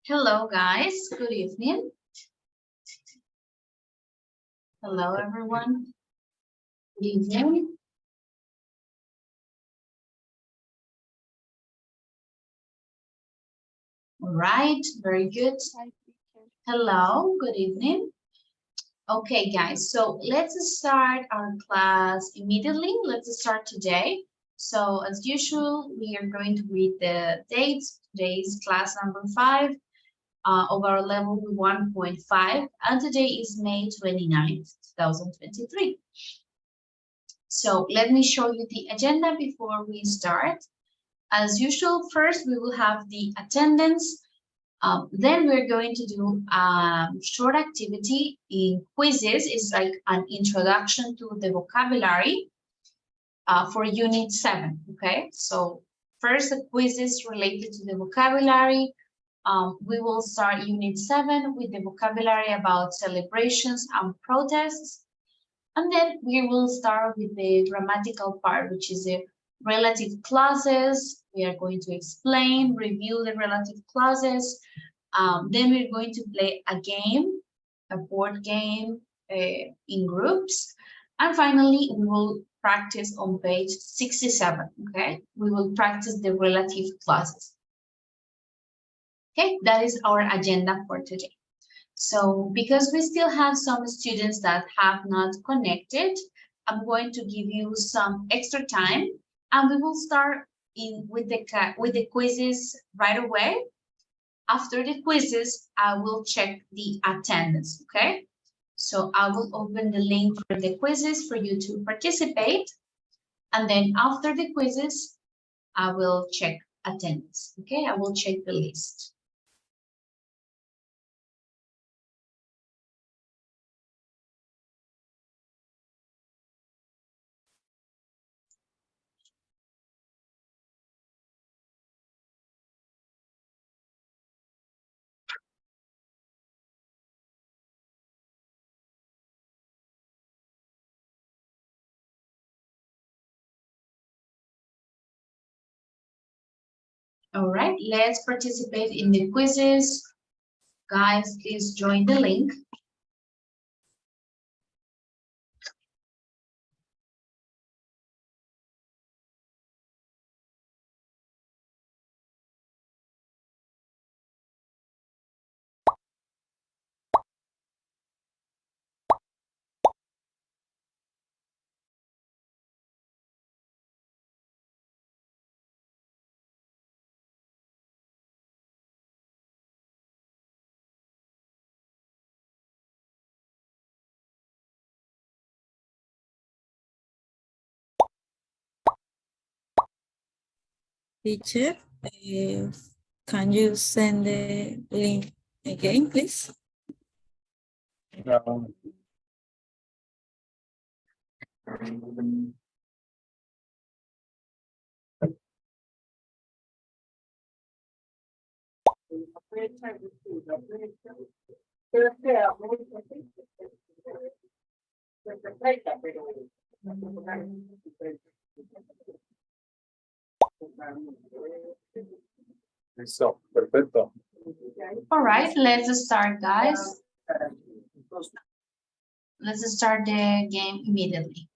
Hello, guys. Good evening. Hello, everyone. Good evening. All right, very good. Hello, good evening. Okay, guys, so let's start our class immediately. Let's start today. So as usual, we are going to read the dates. Today is class number 5 of our level 1.5, and today is May 29th, 2023. So let me show you the agenda before we start. As usual, first we will have the attendance. Then we're going to do a short activity in quizzes. It's like an introduction to the vocabulary for Unit 7, okay? So first, the quizzes related to the vocabulary. We will start Unit 7 with the vocabulary about celebrations and protests. And then we will start with the grammatical part, which is the relative clauses. We are going to explain, review the relative clauses. Then we're going to play a game, a board game in groups. And finally, we will practice on page 67, okay? We will practice the relative clauses. Okay, that is our agenda for today. So because we still have some students that have not connected, I'm going to give you some extra time, and we will start with the quizzes right away. After the quizzes, I will check the attendance, okay? So I will open the link for the quizzes for you to participate. And then after the quizzes, I will check attendance, okay? I will check the list. All right, let's participate in the quizzes. Guys, please join the link. Teacher, can you send the link again, please? No. Listo, perfecto. All right, let's start, guys. Let's start the game immediately.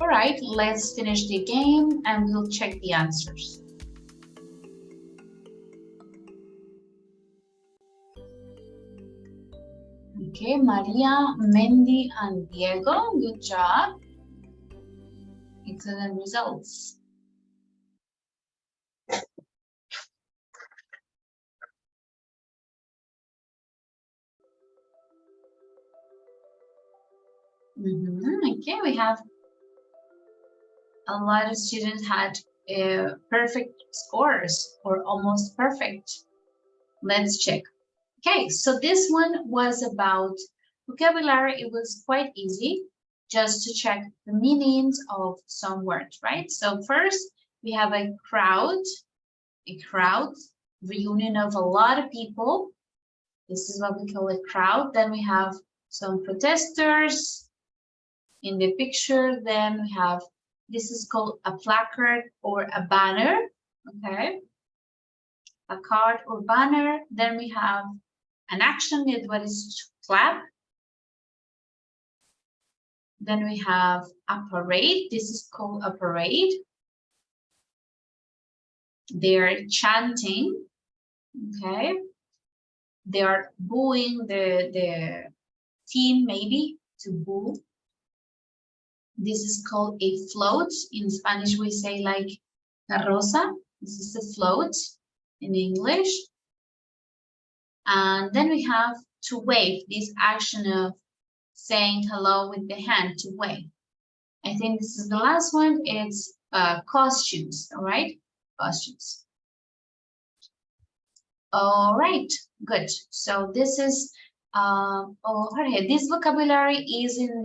All right, let's finish the game and we'll check the answers. Okay, Maria, Mendy, and Diego, good job. Excellent results. Okay, we have a lot of students had perfect scores or almost perfect. Let's check. Okay, so this one was about vocabulary. It was quite easy just to check the meanings of some words, right? So first we have a crowd, reunion of a lot of people. This is what we call a crowd. Then we have some protesters in the picture. Then we have, this is called a placard or a banner, okay? A card or banner. Then we have an action, what is to clap. Then we have a parade. This is called a parade. They're chanting, okay? They are booing the team, maybe, to boo. This is called a float. In Spanish, we say like carroza. This is a float in English. And then we have to wave, this action of saying hello with the hand, to wave. I think this is the last one. It's costumes, all right? questions. All right, good. So this is, Jorge, this vocabulary is in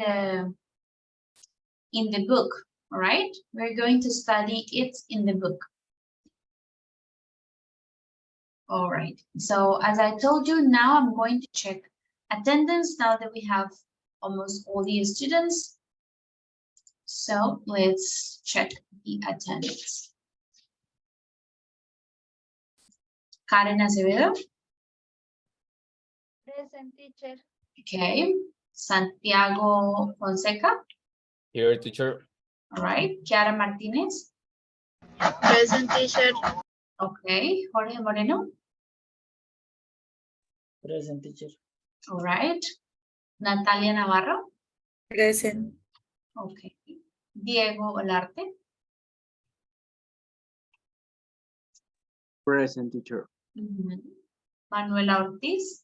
the book, all right? We're going to study it in the book. All right, so as I told you, now I'm going to check attendance now that we have almost all the students. So let's check the attendance. Karen Acevedo. Present, teacher. Okay. Santiago Fonseca. Here, teacher. All right. Kiara Martinez. Present, teacher. Okay. Jorge Moreno. Present, teacher. All right. Natalia Navarro. Present. Okay. Diego Olarte. Present, teacher. Manuela Ortiz.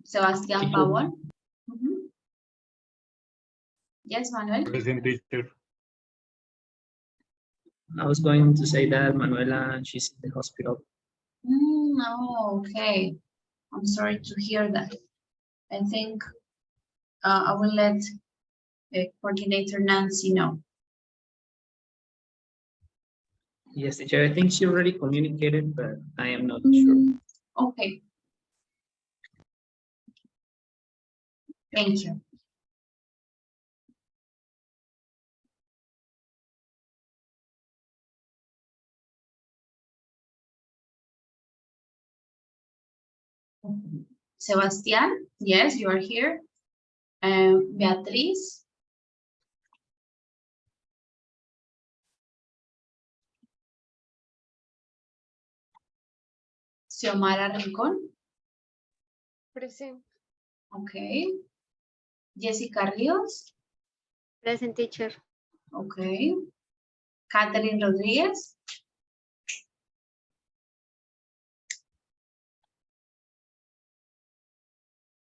Sebastián Teacher. Pavón. Yes, Manuel. Present, teacher. I was going to say that Manuela, she's in the hospital. Oh, okay. I'm sorry to hear that. I think I will let the coordinator Nancy know. Yes, teacher. I think she already communicated, but I am not sure. Okay. Thank you. Sebastián, yes, you are here. Beatriz. Xiomara Rincón. Present. Okay. Jessica Ríos. Present, teacher. Okay. Catherine Rodríguez.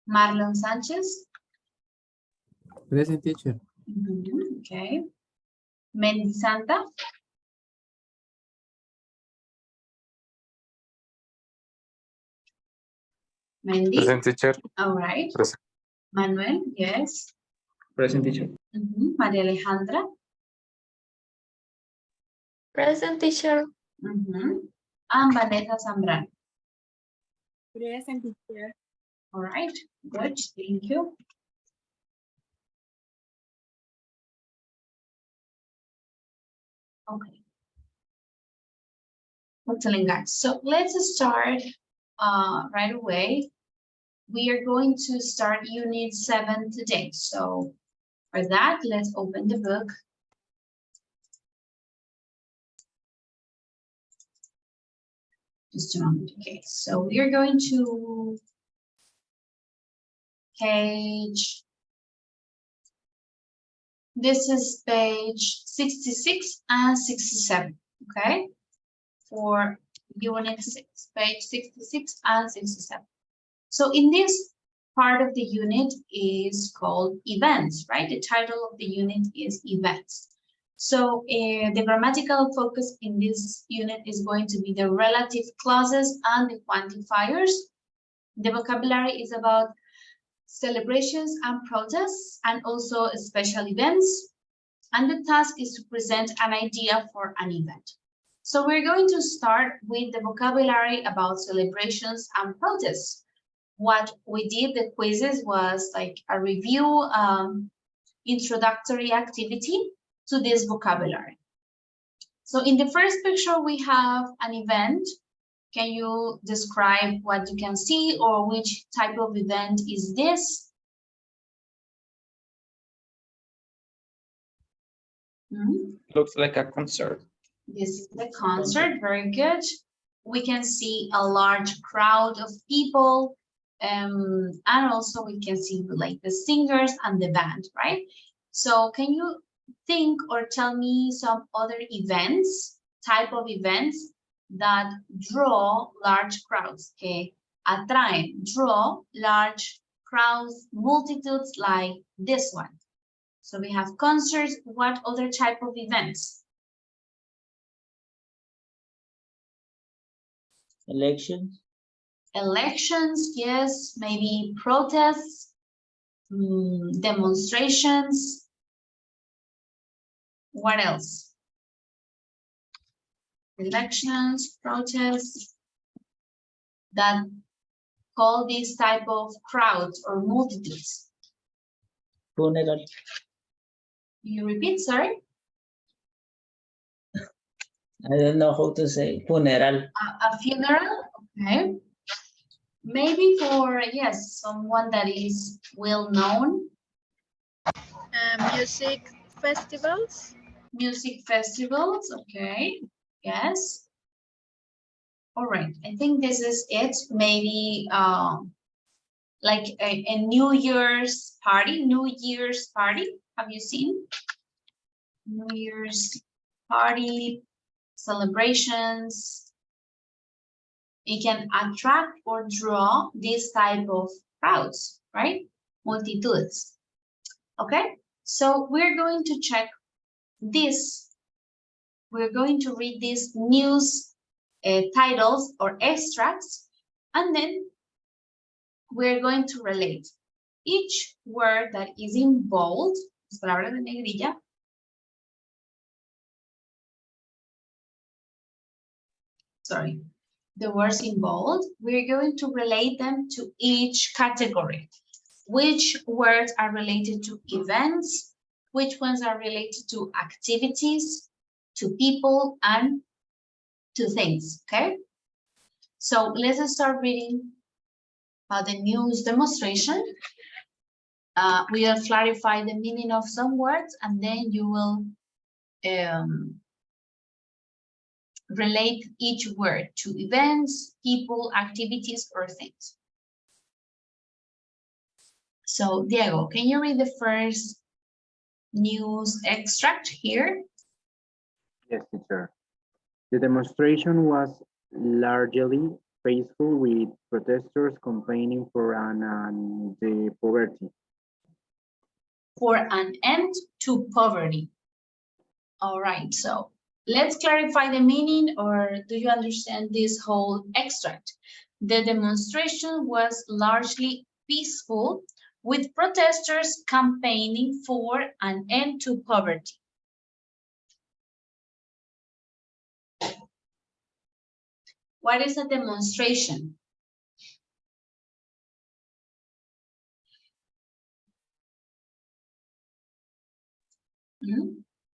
Marlon Sánchez. Present, teacher. Okay. Mendy Santa. Mendy. Present, teacher. All right. Present. Manuel, yes. Present, teacher. María Alejandra. Present, teacher. And Vanessa Zambrano. Present, teacher. All right, good, thank you. Okay. Excellent, guys. So let's start right away. We are going to start Unit 7 today. So for that, let's open the book. Just a moment. Okay, so we are going to page. This is page 66 and 67. Okay, for Unit 6, page 66 and 67. So in this part of the unit is called events, right? The title of the unit is events. So the grammatical focus in this unit is going to be the relative clauses and the quantifiers. The vocabulary is about celebrations and protests and also special events. And the task is to present an idea for an event. So we're going to start with the vocabulary about celebrations and protests. What we did, the quizzes, was like a review, introductory activity to this vocabulary. So in the first picture, we have an event. Can you describe what you can see or which type of event is this? Looks like a concert. This is the concert, very good. We can see a large crowd of people, and also we can see like the singers and the band, right? So can you think or tell me some other events, type of events that draw large crowds, que atraen, draw large crowds, multitudes like this one? So we have concerts. What other type of events? Elections, Elections, yes, maybe protests, demonstrations. What else? Elections, protests that call this type of crowds or multitudes. funeral, Can you repeat, sorry? I don't know how to say, funeral, A funeral, okay. Maybe for, yes, someone that is well known. Music festivals. Music festivals, okay, yes. All right, I think this is it. Maybe like a New Year's party, Have you seen? New Year's party, celebrations. It can attract or draw this type of crowds, right? Multitudes. Okay, so we're going to check this. We're going to read these news titles or extracts, and then we're going to relate each word that is in bold, las palabras de negrilla, sorry, the words in bold, we're going to relate them to each category. Which words are related to events, which ones are related to activities, to people, and to things, okay? So let's start reading the news demonstration. We'll clarify the meaning of some words, and then you will relate each word to events, people, activities, or things. So, Diego, can you read the first news extract here? Yes, teacher. The demonstration was largely peaceful, with protesters campaigning for an end to poverty. For an end to poverty. All right, so let's clarify the meaning, or do you understand this whole extract? The demonstration was largely peaceful, with protesters campaigning for an end to poverty. What is a demonstration?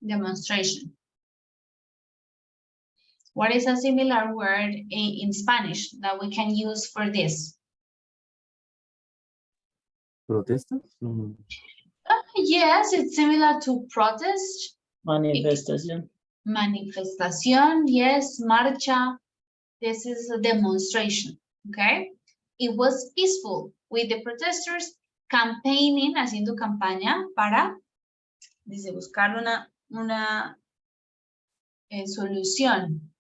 Demonstration. What is a similar word in Spanish that we can use for this? ¿Protestas? Yes, it's similar to protest. manifestación, Manifestación, yes, marcha. This is a demonstration, okay? It was peaceful, with the protesters campaigning, haciendo campaña para, dice, buscar una solución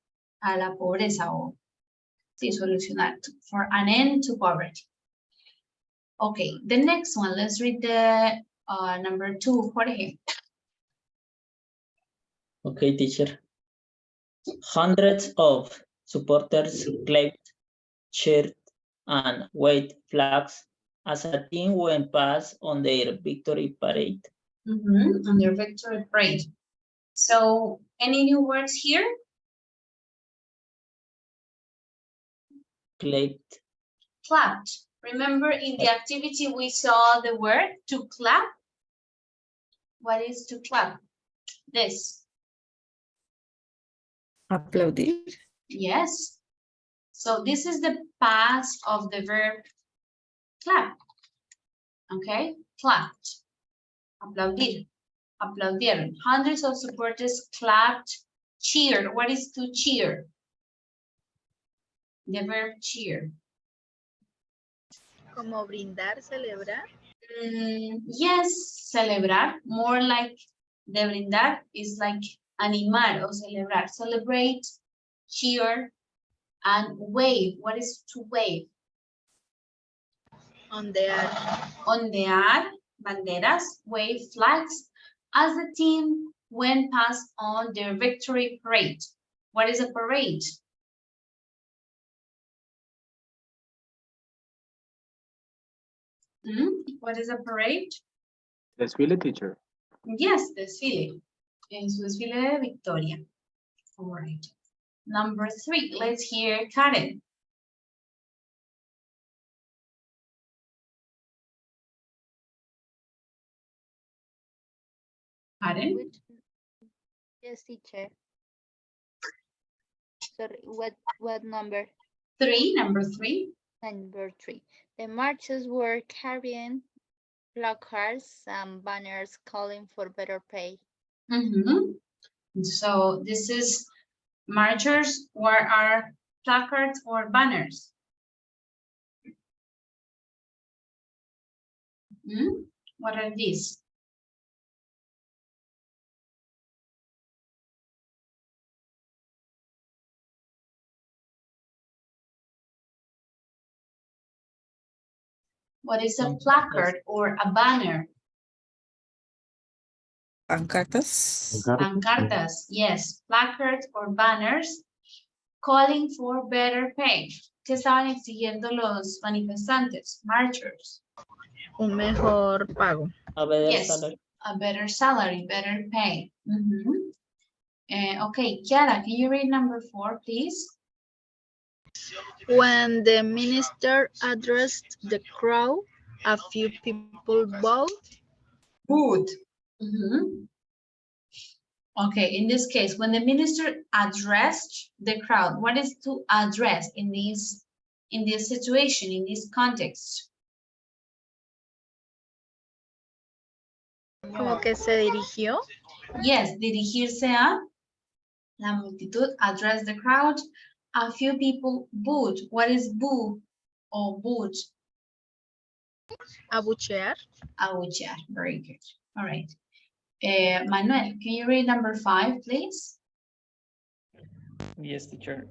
a la pobreza, o sí, solucionar, for an end to poverty. Okay, the next one, let's read the number 2, Jorge. okay, teacher. Hundreds of supporters clapped, cheered, and waved flags as a team went past on their victory parade. On their victory parade. So, any new words here? Clapped, Clapped. Remember in the activity we saw the word to clap? What is to clap? This. Aplaudir. Yes. So this is the past of the verb clap. Okay, clapped. Aplaudir. Aplaudieron. Hundreds of supporters clapped, cheered. What is to cheer? The verb cheer. Como brindar, celebrar. Yes, celebrar. More like de brindar is like animar or celebrar. Celebrate, cheer, and wave. What is to wave? Ondear. Ondear, banderas, wave flags. as the team went past on their victory parade. What is a parade? What is a parade? Desfile, teacher. Yes, desfile. En su desfile de victoria. All right. Number 3, let's hear Karen. Karen? Yes, teacher. Sorry, what number? 3, number 3. Number 3. The marchers were carrying placards and banners calling for better pay. So this is marchers or are placards or banners? What are these? What is a placard or a banner? Pancartas. Pancartas, yes, placards or banners calling for better pay. ¿Qué estaban exigiendo los manifestantes, marchers? Un mejor pago. A better Yes, salary. a better salary, better pay. Okay, Kiara, can you read number 4, please? When the minister addressed the crowd, a few people bowed. Booed. Okay, in this case, when the minister addressed the crowd, what is to address in this situation, in this context? Como que se dirigió. Yes, dirigirse a la multitud, address the crowd. A few people booed. What is boo or booed? Abuchear. Abuchear. Very good. All right. Manuel, can you read number 5, please? Yes, teacher.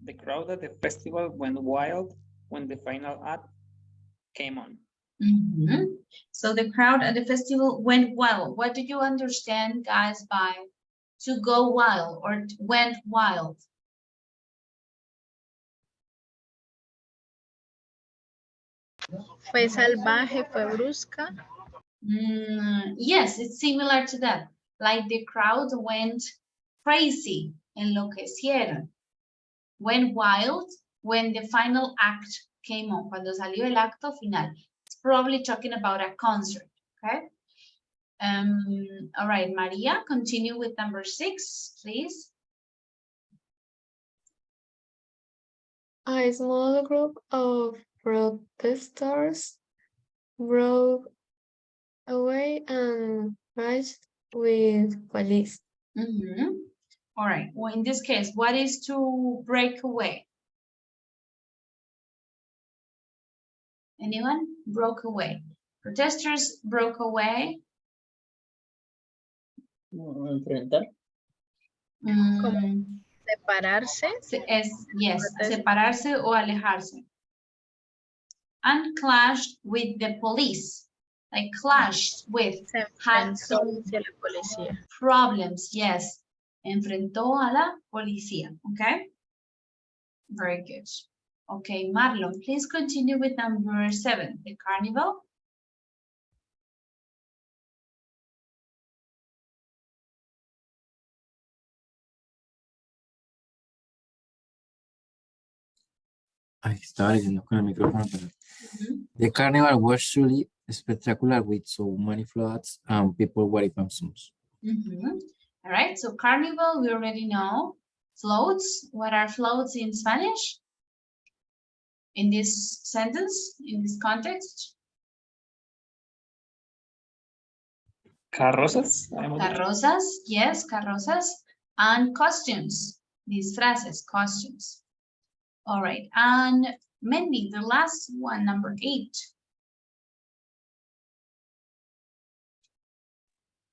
The crowd at the festival went wild when the final act came on. So the crowd at the festival went wild. What do you understand, guys, by to go wild or went wild? Fue salvaje, fue brusca. Yes, it's similar to that. Like the crowd went crazy, enloquecieron. Went wild when the final act came on, cuando salió el acto final. It's probably talking about a concert, okay? All right, Maria, continue with number 6, please. A small group of protesters broke away and clashed with police. All right, well, in this case, what is to break away? Anyone? Broke away. Protesters broke away. Enfrentar. Separarse. Yes, separarse o alejarse. And clashed with the police. Like clashed with, had some problems, yes. Enfrentó a la policía, okay? Very good. Okay, Marlon, please continue with number 7, the carnival. Ahí estaba diciendo con el micrófono. The carnival was truly spectacular with so many floats and people wearing costumes. All right, so carnival, we already know. Floats, what are floats in Spanish? In this sentence, in this context? Carrozas. Carrozas, yes, carrozas. And costumes, disfraces, costumes. All right, and Mendy, the last one, number 8.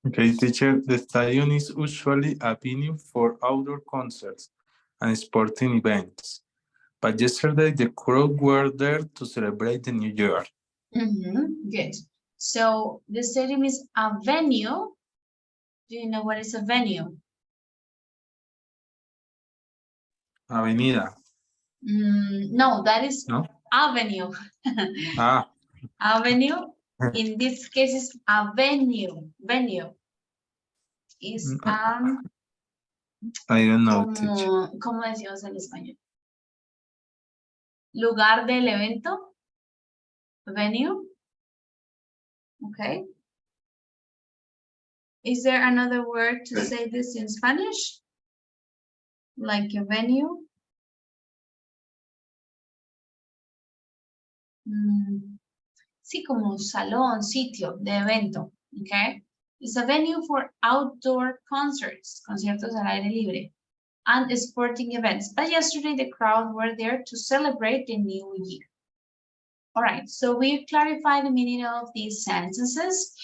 Okay, teacher, the stadium is usually a venue for outdoor concerts and sporting events. But yesterday, the crowd were there to celebrate the new year. Good. So the stadium is a venue Do you know what is a venue? Avenida. No, that is No? avenue. Ah. Avenue, in this case, is a venue. Venue is I don't know, teacher. ¿cómo decimos en español? Lugar del evento. Venue. Okay. Is there another word to say this in Spanish? Like a venue? Sí, como salón, sitio de evento. Okay. It's a venue for outdoor concerts, conciertos al aire libre, and sporting events. But yesterday the crowd were there to celebrate the new year. All right, so we clarified the meaning of these sentences.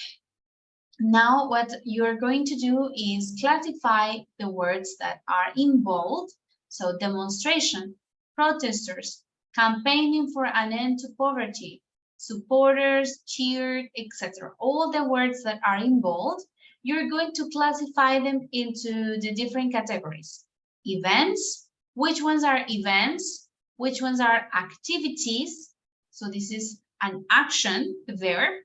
Now what you're going to do is classify the words that are in bold. So demonstration, protesters, campaigning for an end to poverty, supporters, cheered, etc. All the words that are in bold, you're going to classify them into the different categories. Events, which ones are events, which ones are activities. So this is an action, a verb.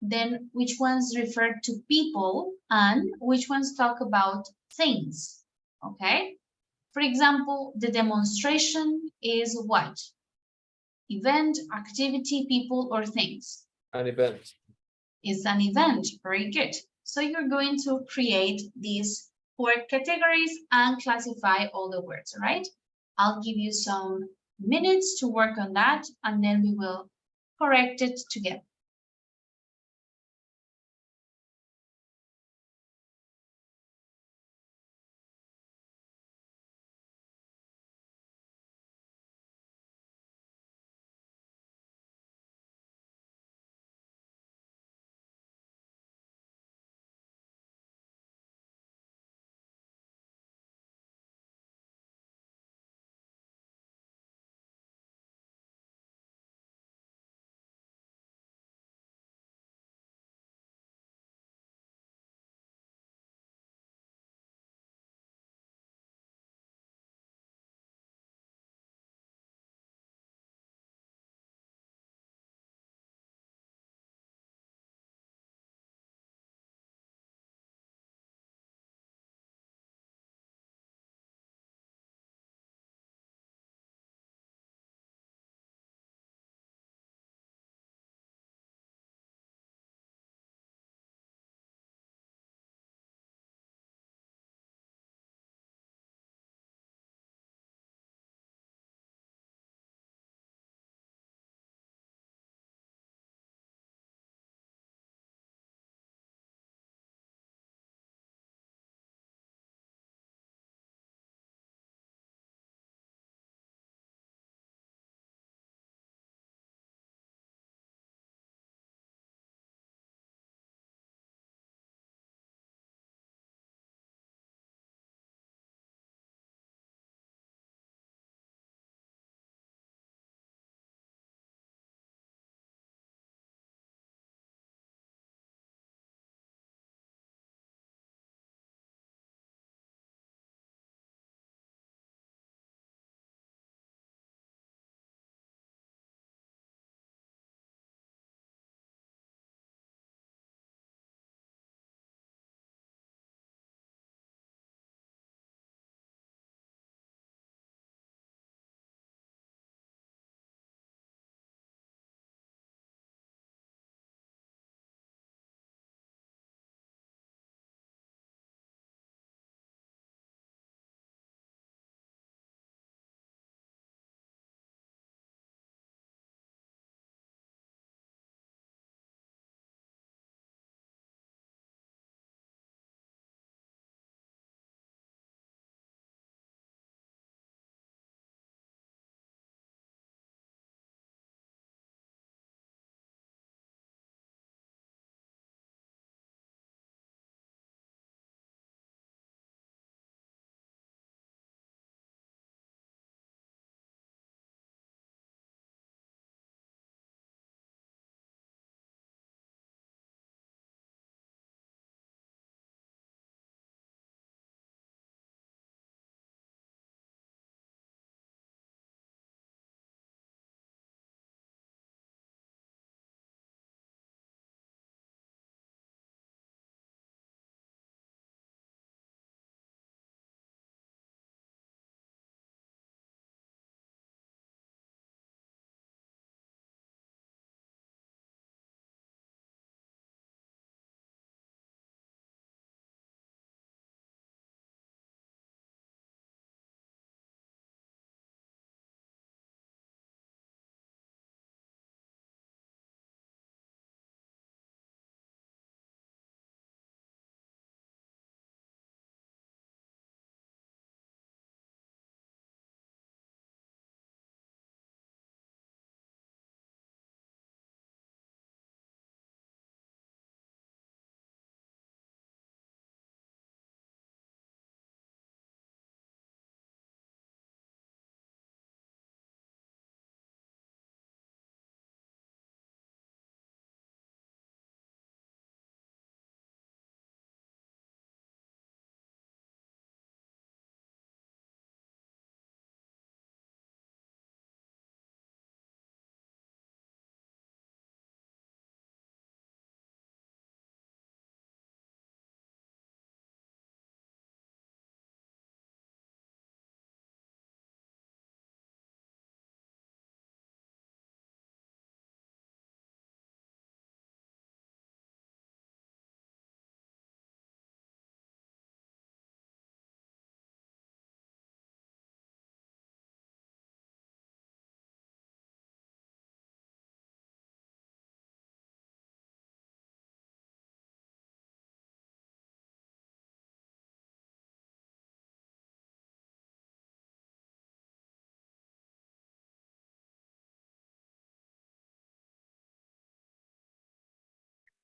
Then which ones refer to people and which ones talk about things, okay? For example, the demonstration is what? Event, activity, people, or things? An event. It's an event, very good. So you're going to create these 4 categories and classify all the words, all right? I'll give you some minutes to work on that and then we will correct it together.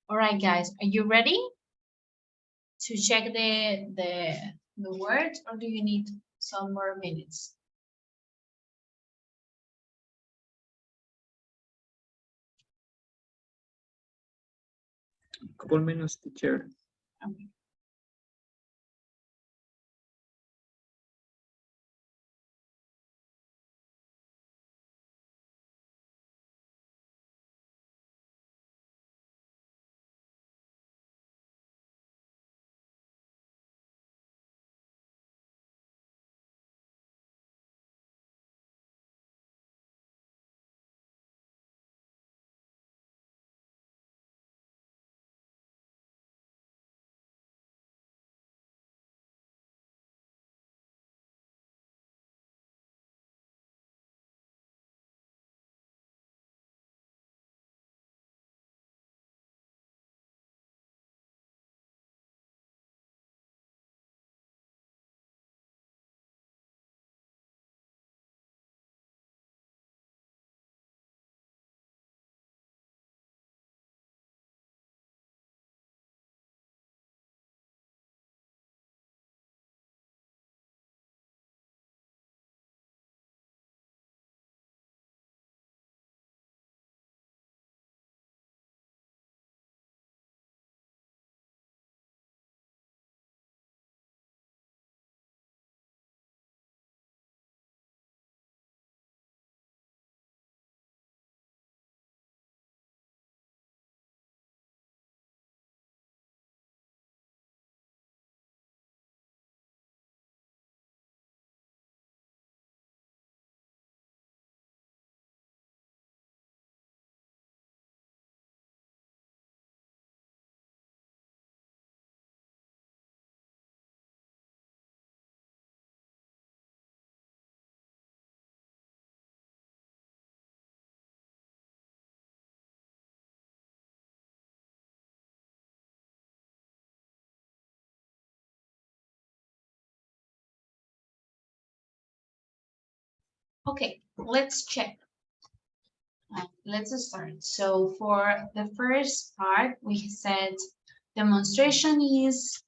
All right, guys, are you ready to check the words, or do you need some more minutes? Couple minutes, teacher. Okay. Okay, let's check. Let's start. So for the first part, we said demonstration is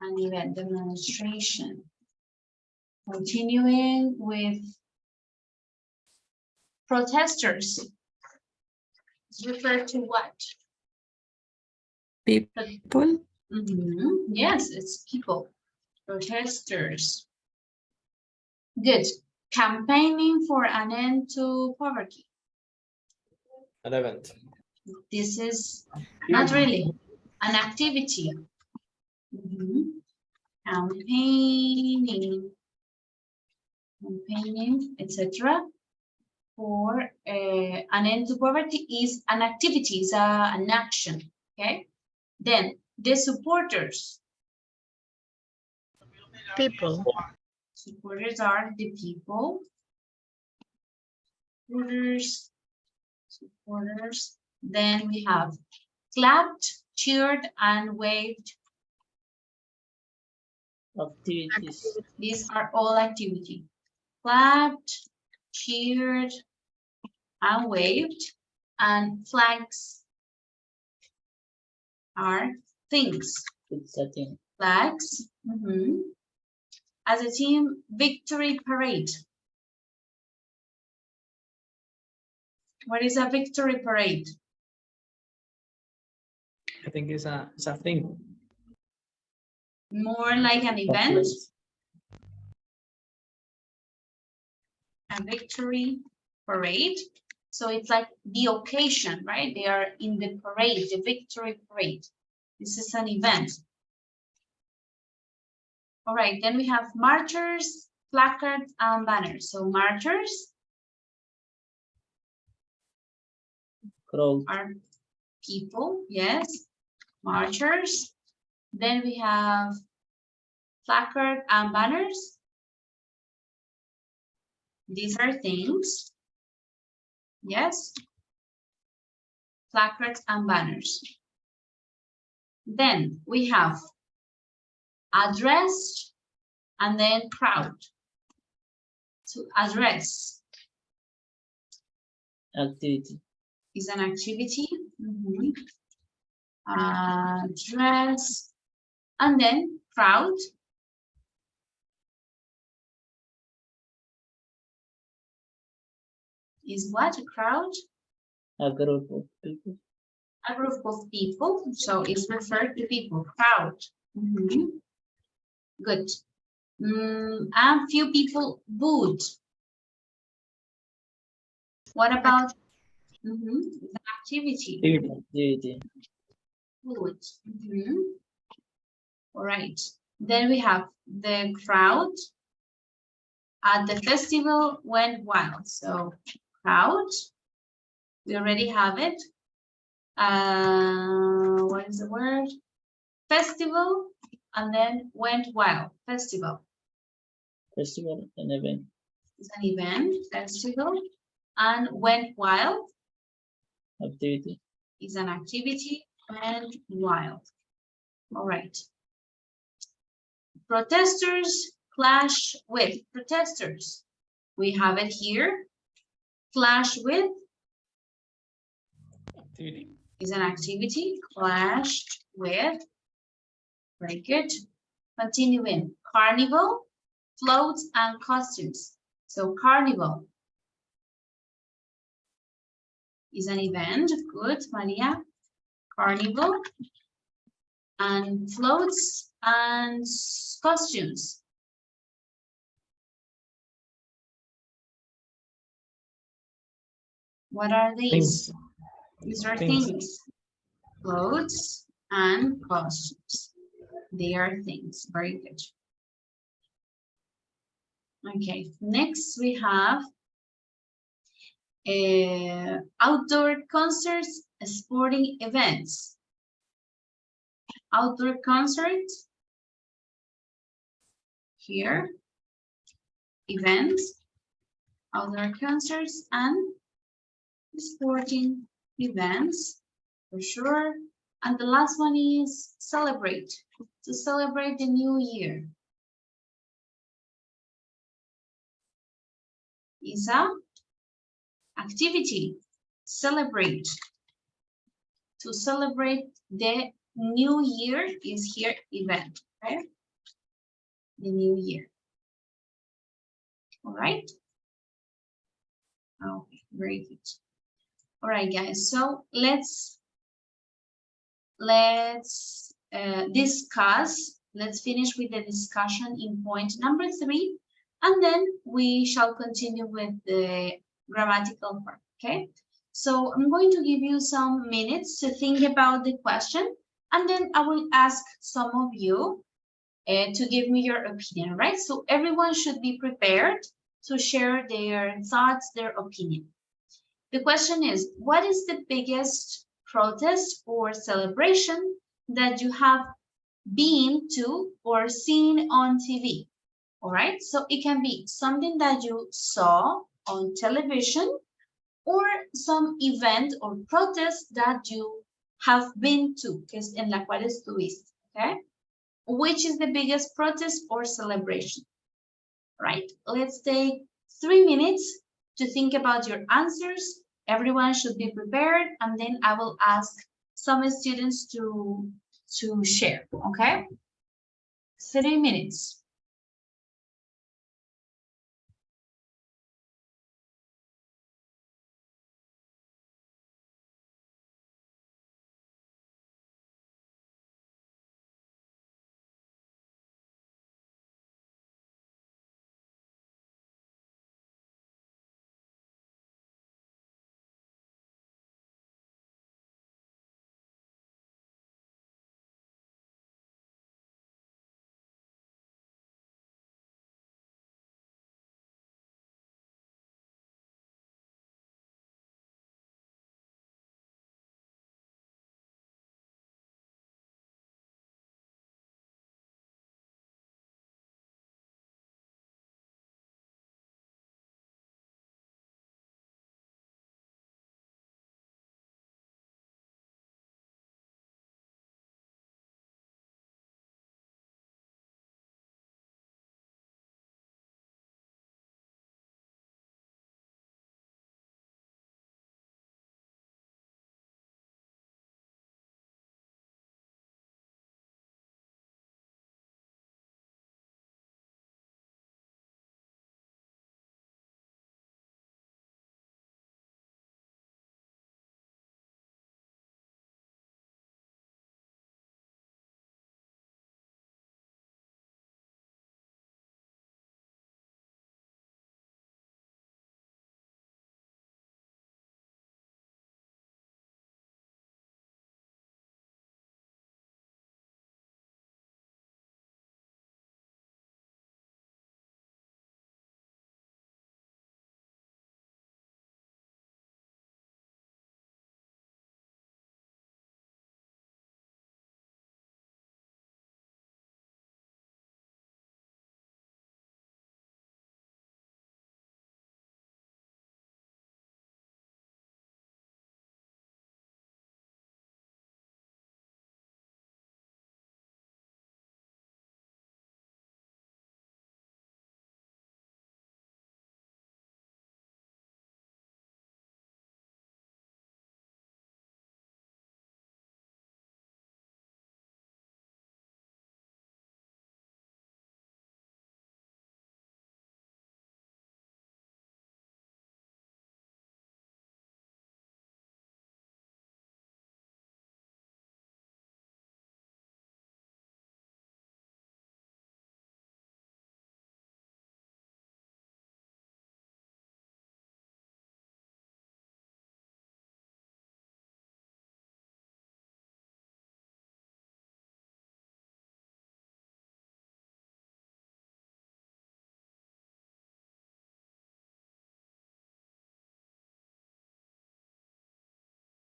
an event, demonstration. Continuing with protesters. Refer to what? People. Yes, it's people. Protesters. Good. Campaigning for an end to poverty. An event. This is not really an activity. Campaigning, etc. For an end to poverty is an activity, is an action. Okay. Then the supporters. People. Supporters are the people. Supporters. Then we have clapped, cheered, and waved. Activities. These are all activities. Clapped, cheered, and waved. And flags are things. It's a thing. Flags. As a team, victory parade. What is a victory parade? I think it's a thing. More like an event. A victory parade. So it's like the occasion, right? They are in the parade, the victory parade. This is an event. All right, then we have marchers, placards, and banners. So marchers Crowd. are people, yes, marchers. Then we have placard and banners. These are things, yes, placards and banners. Then we have addressed and then crowd. To address. Activity. is an activity. Dress. And then crowd. Is what? A crowd? A group of people. A group of people. So it's referred to people. Crowd. Good. And few people would. What about the activity? Activity. Would. All right. Then we have the crowd at the festival went wild. So crowd, we already have it. What is the word? Festival, and then went wild. Festival. Festival, an event. It's an event, festival, and went wild. Activity. Is an activity, went wild. All right. Protesters clash with. Protesters. We have it here. Clash with Activity. is an activity. Clashed with. Very good. Continuing. Carnival, floats, and costumes. So carnival is an event. Good, Maria. Carnival and floats and costumes. What are these? These are things. Clothes and costumes. They are things. Very good. Okay, next we have outdoor concerts, sporting events. Outdoor concerts. Here. Events. Outdoor concerts and sporting events, for sure. And the last one is celebrate, to celebrate the new year. Is a activity, celebrate. To celebrate the new year is here event, okay? The new year. All right. Okay, very good. All right, guys, so let's discuss. Let's finish with the discussion in point number 3, and then we shall continue with the grammatical part, okay? So I'm going to give you some minutes to think about the question, and then I will ask some of you to give me your opinion, right? So everyone should be prepared to share their thoughts, their opinion. The question is, what is the biggest protest or celebration that you have been to or seen on TV? All right, so it can be something that you saw on television or some event or protest that you have been to, que es en la cual estuviste, okay? Which is the biggest protest or celebration? Right, let's take 3 minutes to think about your answers. Everyone should be prepared, and then I will ask some students to share, okay? 3 minutes.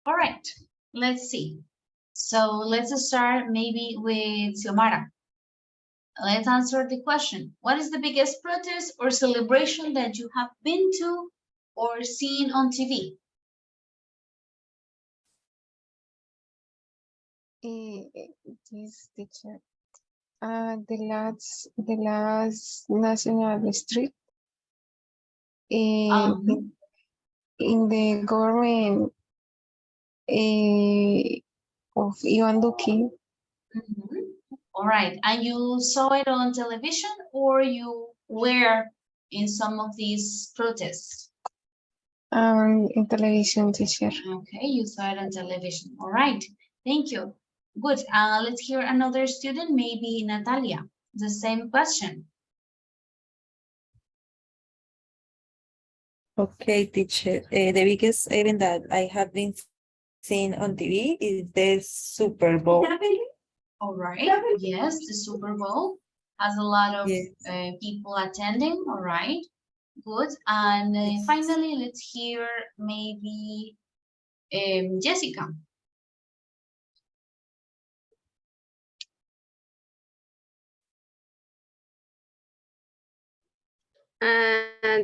All right, let's see. So let's start maybe with Xiomara. Let's answer the question. What is the biggest protest or celebration that you have been to or seen on TV? This teacher. The last national street Um, in the government of Ivan Duque. mhm. All right, and you saw it on television or you were in some of these protests? In television teacher. Okay, you saw it on television. All right, thank you. Good, let's hear another student, maybe Natalia. The same question. Okay, teacher. The biggest event that I have been seen on TV is the Super Bowl. All right, yes, the Super Bowl has a lot of Yes. people attending. All right, good. And Yes. finally, let's hear maybe Jessica.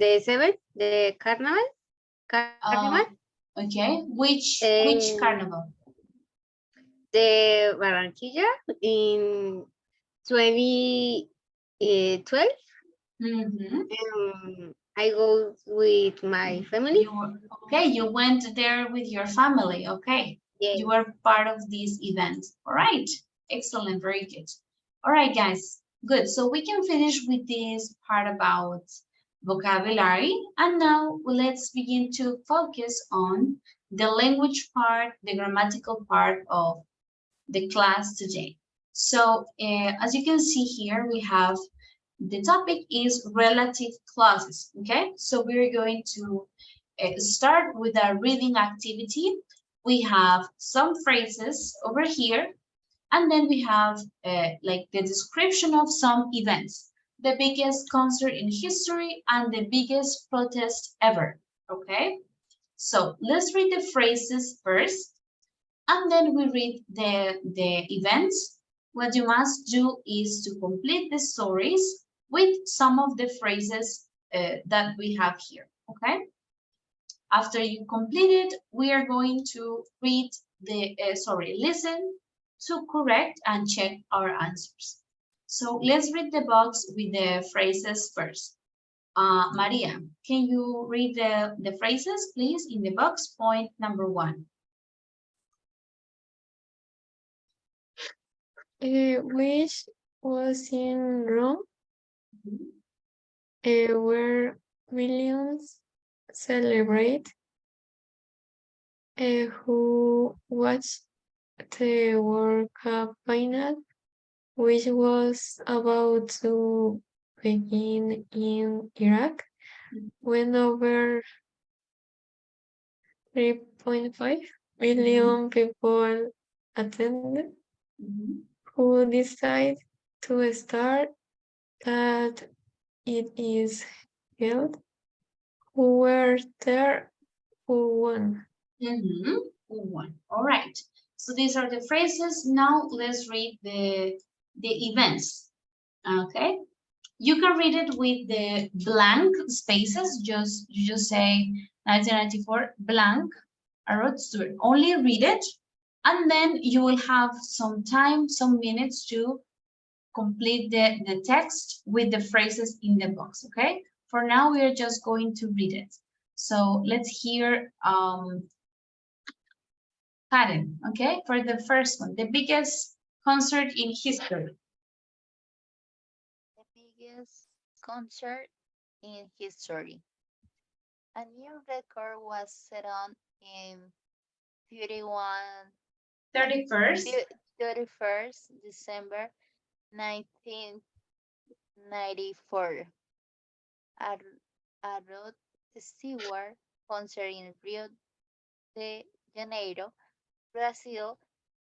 The seventh, the carnival. Okay, which carnival? The Barranquilla in 2012. I go with my family. Okay, you went there with your family. Okay, Yes. you were part of this event. All right, excellent, very good. All right, guys, good. So we can finish with this part about vocabulary. And now let's begin to focus on the language part, the grammatical part of the class today. So as you can see here, we have the topic is relative clauses, okay? So we're going to start with a reading activity. We have some phrases over here, and then we have like the description of some events. The biggest concert in history and the biggest protest ever, okay? So let's read the phrases first, and then we read the events. What you must do is to complete the stories with some of the phrases that we have here, okay? After you complete it, we are going to read listen to correct and check our answers. So let's read the box with the phrases first. Maria, can you read the phrases, please, in the box, point number 1. Which was in Rome, where millions celebrate, who watched the World Cup final, which was about to begin in Iraq, when over 3.5 million people attended, who decide to start that it is held, who were there, who won. Who won? All right. So these are the phrases. Now let's read the events. Okay. You can read it with the blank spaces. You just say 1994 blank. Only read it, and then you will have some time, some minutes to complete the text with the phrases in the box, okay? For now, we are just going to read it. So let's hear Karen, okay? For the first one, the biggest concert in history. The biggest concert in history. A new record was set on in 31st December 1994. A Rod Stewart concert in Rio de Janeiro, Brazil.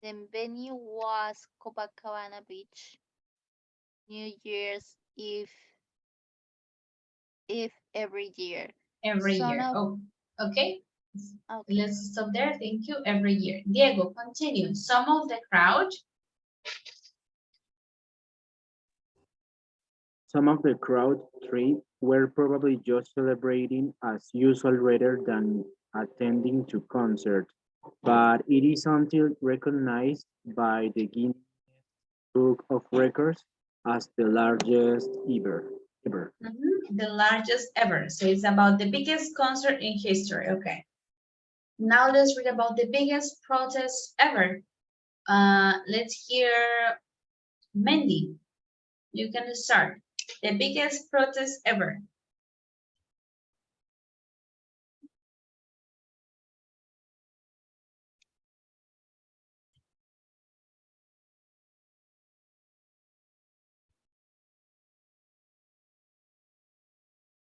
The venue was Copacabana Beach. New Year's Eve every year. Every year. Oh, okay. Okay. Let's stop there. Thank you. Every year. Diego, continue. Some of the crowd. Some of the crowd three were probably just celebrating as usual rather than attending to concert, but it is until recognized by the Guinness Book of Records as the largest ever. The largest ever. So it's about the biggest concert in history. Okay. Now let's read about the biggest protest ever. Let's hear Mandy. You can start. The biggest protest ever.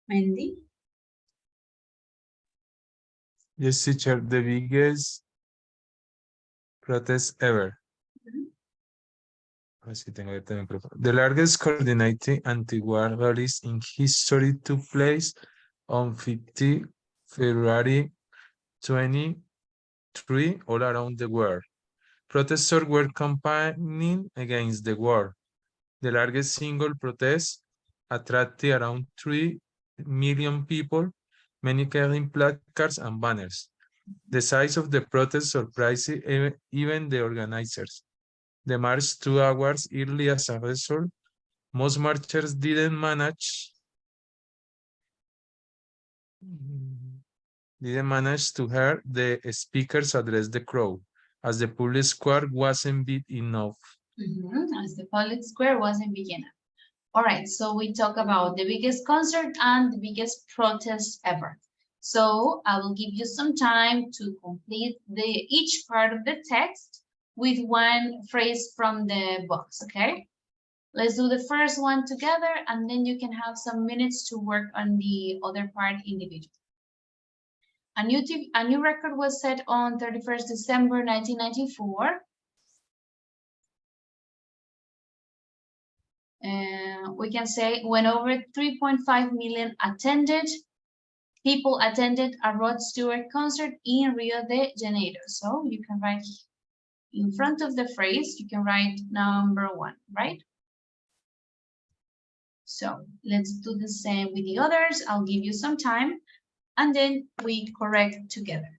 Mandy? Yes, teacher, the biggest protest ever. Así tengo que tener micrófono. The largest coordinated anti-war rallies in history took place on 50 February 23 all around the world. Protesters were campaigning against the war. The largest single protest attracted around 3 million people, many carrying placards and banners. The size of the protest surprised even the organizers. The march 2 hours early as a result. Most marchers didn't manage to hear the speakers address the crowd, as the public square wasn't big enough. As the public square wasn't big enough. All right, so we talk about the biggest concert and the biggest protest ever. So I will give you some time to complete each part of the text with one phrase from the box, okay? Let's do the first one together and then you can have some minutes to work on the other part individually. A new record was set on 31st December 1994. We can say when over 3.5 million people attended a Rod Stewart concert in Rio de Janeiro. So you can write in front of the phrase, you can write number 1, right? So let's do the same with the others. I'll give you some time and then we correct together.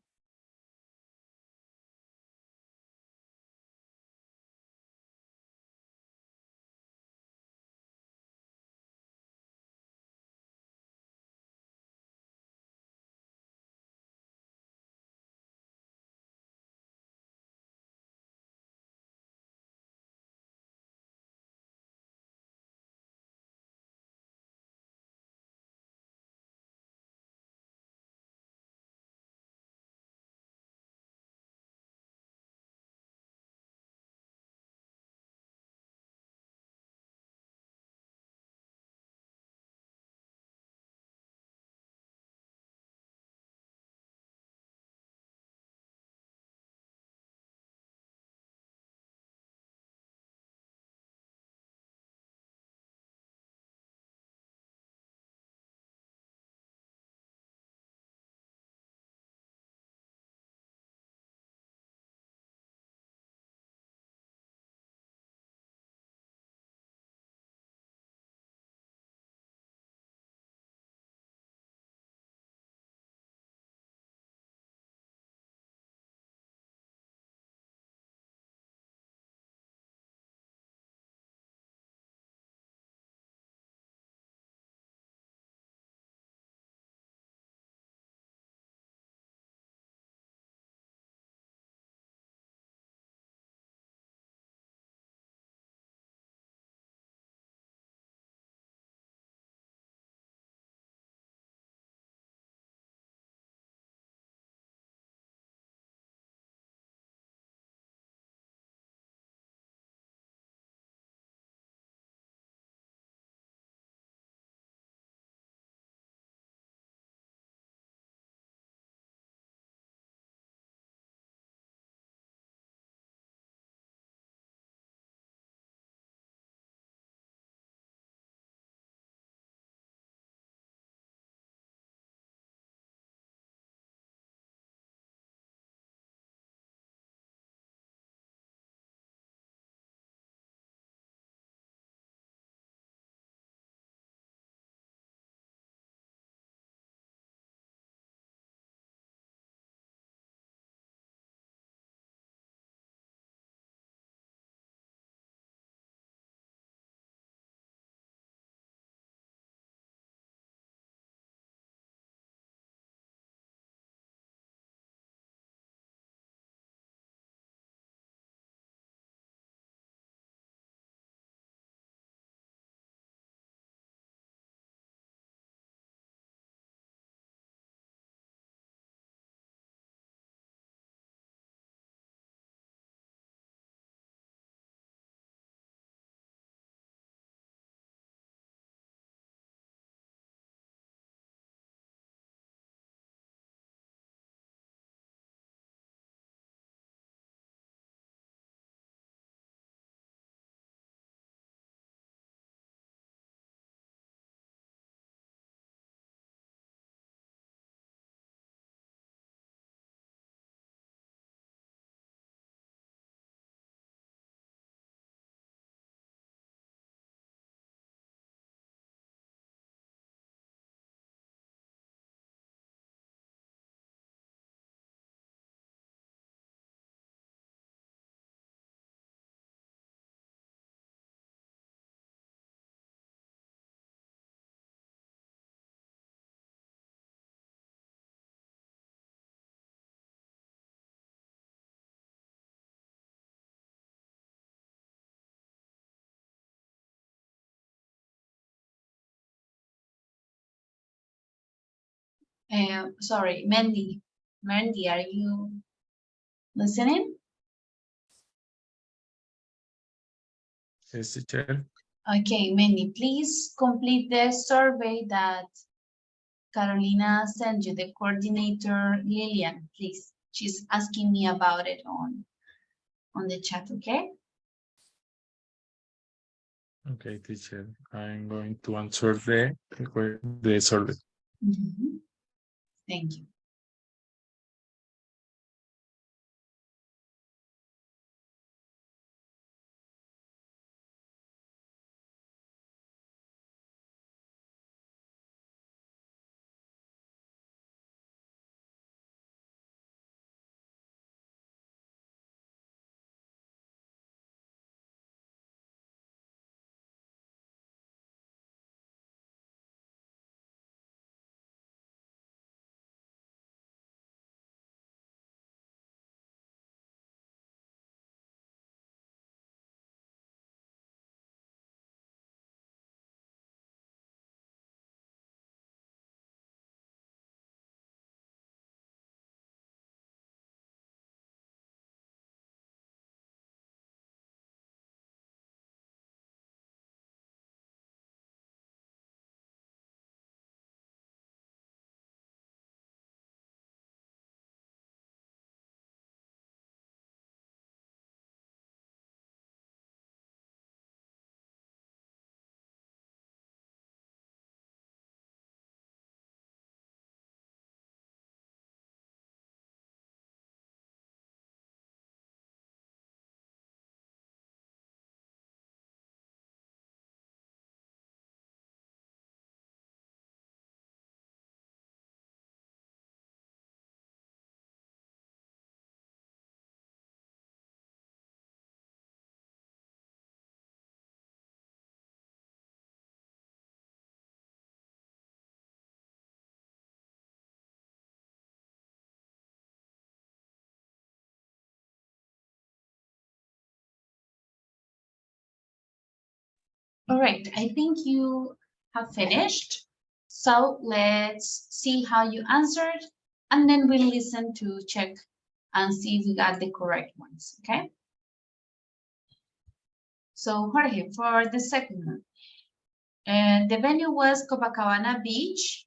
Sorry, Mandy. Mandy, are you listening? Yes, teacher. Okay, Mandy, please complete the survey that Carolina sent you, the coordinator Lillian, please. She's asking me about it on the chat, okay? Okay, teacher. I'm going to answer the survey. Mhm. Thank you. All right, I think you have finished. So let's see how you answered, and then we'll listen to check and see if we got the correct ones, okay? So Jorge, for the second one, the venue was Copacabana Beach.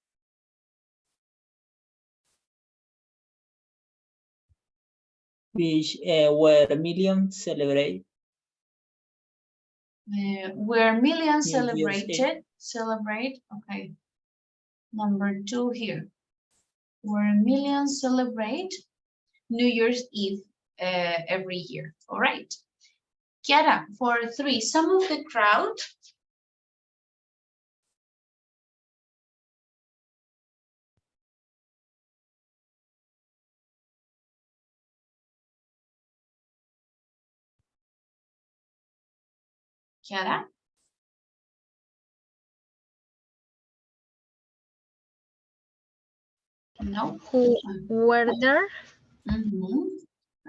Which where millions celebrate Where millions New Year's Eve. celebrate, okay. Number 2 here, where millions celebrate New Year's Eve every year, all right. Kiara, for 3, some of the crowd. Kiara? No. Who were there?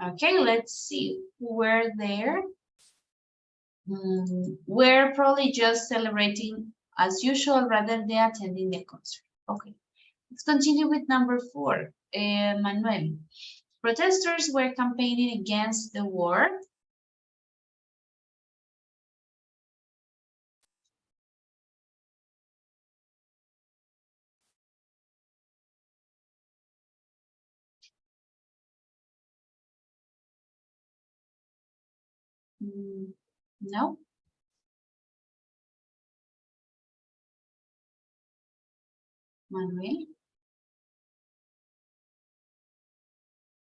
Okay, let's see. Who were there? We're probably just celebrating as usual rather than attending the concert. Okay, let's continue with number 4. Manuel, protesters were campaigning against the war. No. Manuel.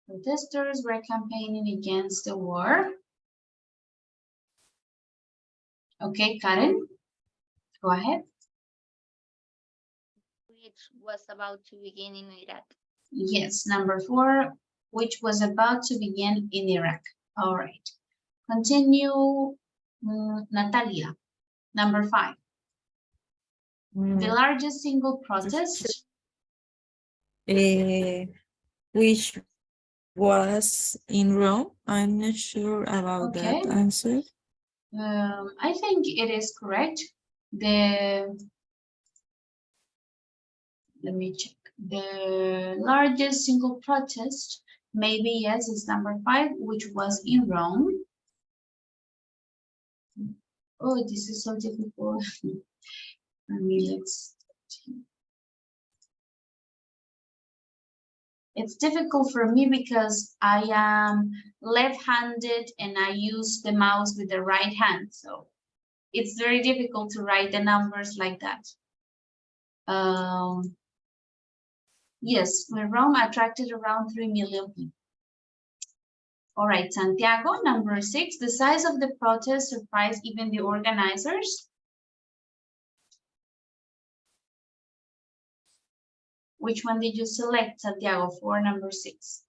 Protesters were campaigning against the war. Okay, Karen, go ahead. Which was about to begin in Iraq. Yes, number 4, which was about to begin in Iraq. All right. Continue, Natalia. Number 5. The largest single protest. Which was in Rome. I'm not sure about Okay. that answer. I think it is correct. The Let me check. The largest single protest, maybe yes, is number 5, which was in Rome. Oh, this is so difficult. I mean, it's difficult for me because I am left-handed and I use the mouse with the right hand. So it's very difficult to write the numbers like that. Yes, when Rome attracted around 3 million people. All right, Santiago, number 6. The size of the protest surprised even the organizers. Which one did you select, Santiago, for number 6?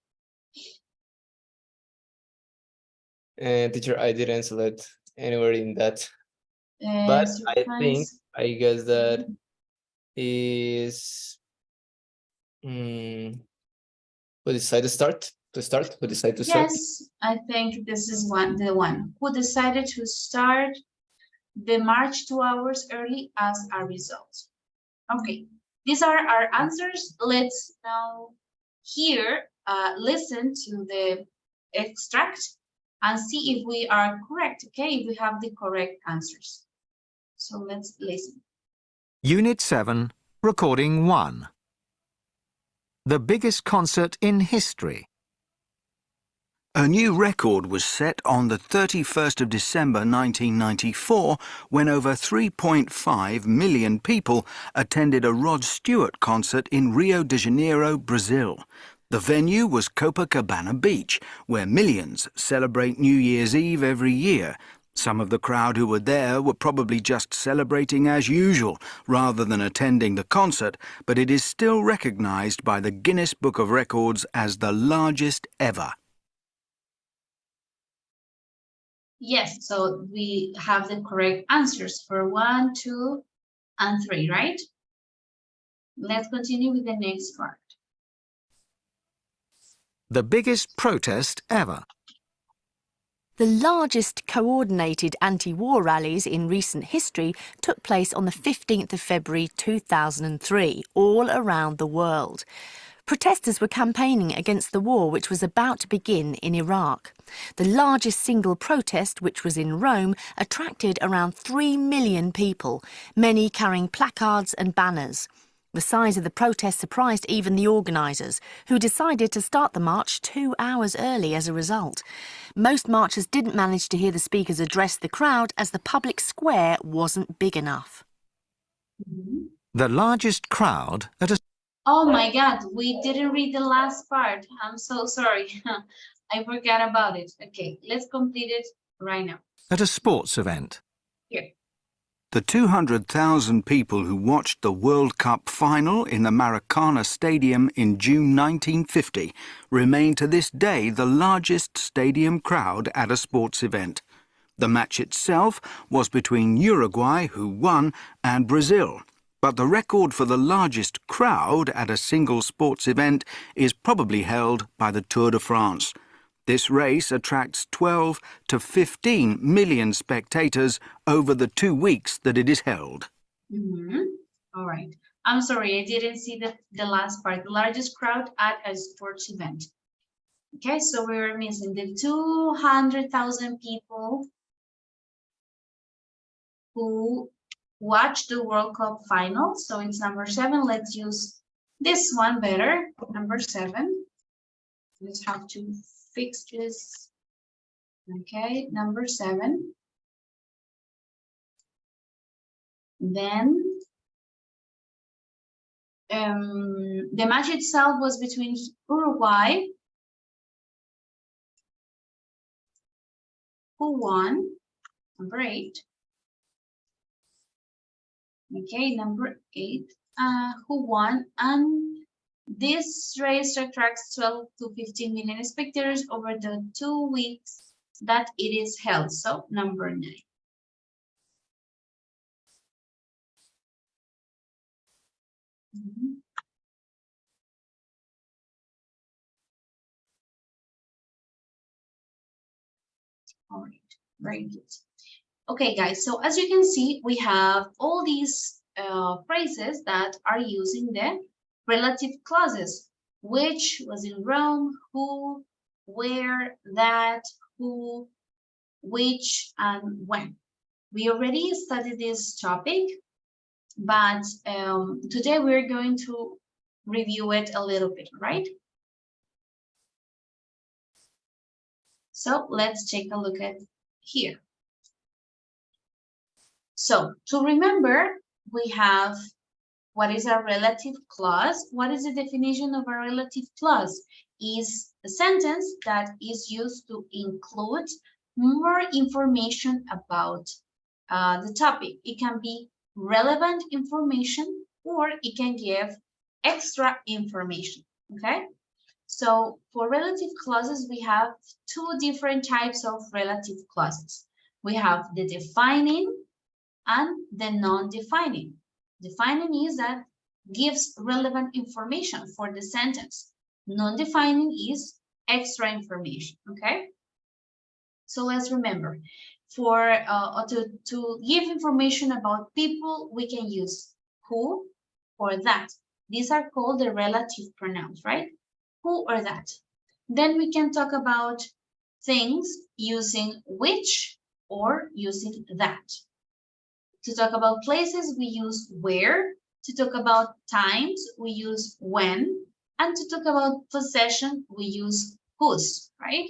Teacher, I didn't select anywhere in that. But I guess that is who decided to start? Who decided to start? Yes, I think this is the one who decided to start the march 2 hours early as a result. Okay, these are our answers. Let's now listen to the extract and see if we are correct, okay, if we have the correct answers. So let's listen. Unit 7, Recording 1. The biggest concert in history. A new record was set on the 31st of December 1994 when over 3.5 million people attended a Rod Stewart concert in Rio de Janeiro, Brazil. The venue was Copacabana Beach, where millions celebrate New Year's Eve every year. Some of the crowd who were there were probably just celebrating as usual rather than attending the concert, but it is still recognized by the Guinness Book of Records as the largest ever. Yes, so we have the correct answers for 1, 2, and 3, right? Let's continue with the next part. The biggest protest ever. The largest coordinated anti-war rallies in recent history took place on the 15th of February 2003, all around the world. Protesters were campaigning against the war which was about to begin in Iraq. The largest single protest, which was in Rome, attracted around 3 million people, many carrying placards and banners. The size of the protest surprised even the organisers, who decided to start the march 2 hours early as a result. Most marchers didn't manage to hear the speakers address the crowd as the public square wasn't big enough. The largest crowd at a... Oh my God, we didn't read the last part. I'm so sorry. I forgot about it. Okay, let's complete it right now. At a sports event. Here. The 200,000 people who watched the World Cup final in the Maracana Stadium in June 1950 remain to this day the largest stadium crowd at a sports event. The match itself was between Uruguay, who won, and Brazil. But the record for the largest crowd at a single sports event is probably held by the Tour de France. This race attracts 12 to 15 million spectators over the 2 weeks that it is held. All right. I'm sorry, I didn't see the last part. The largest crowd at a sports event. Okay, so we were missing the 200,000 people who watched the World Cup final. So it's number 7. Let's use this one better. Number 7. Let's have to fix this. Okay, number 7. Then the match itself was between Uruguay, who won, number 8. Okay, number 8, who won, and this race attracts 12 to 15 million spectators over the 2 weeks that it is held. So number 9. All right, very good. Okay, guys, so as you can see, we have all these phrases that are using the Relative clauses. Which was in Rome, who, where, that, who, which, and when. We already studied this topic, but today we're going to review it a little bit, right? So let's take a look at here. So to remember, we have what is a relative clause. What is the definition of a relative clause? Is a sentence that is used to include more information about the topic. It can be relevant information or it can give extra information, okay? So for relative clauses, we have two different types of relative clauses. We have the defining and the non-defining. Defining is that gives relevant information for the sentence. Non-defining is extra information, okay? So let's remember, for to give information about people, we can use who or that. These are called the relative pronouns, right? Who or that. Then we can talk about things using which or using that. To talk about places, we use where. To talk about times, we use when. And to talk about possession, we use whose, right?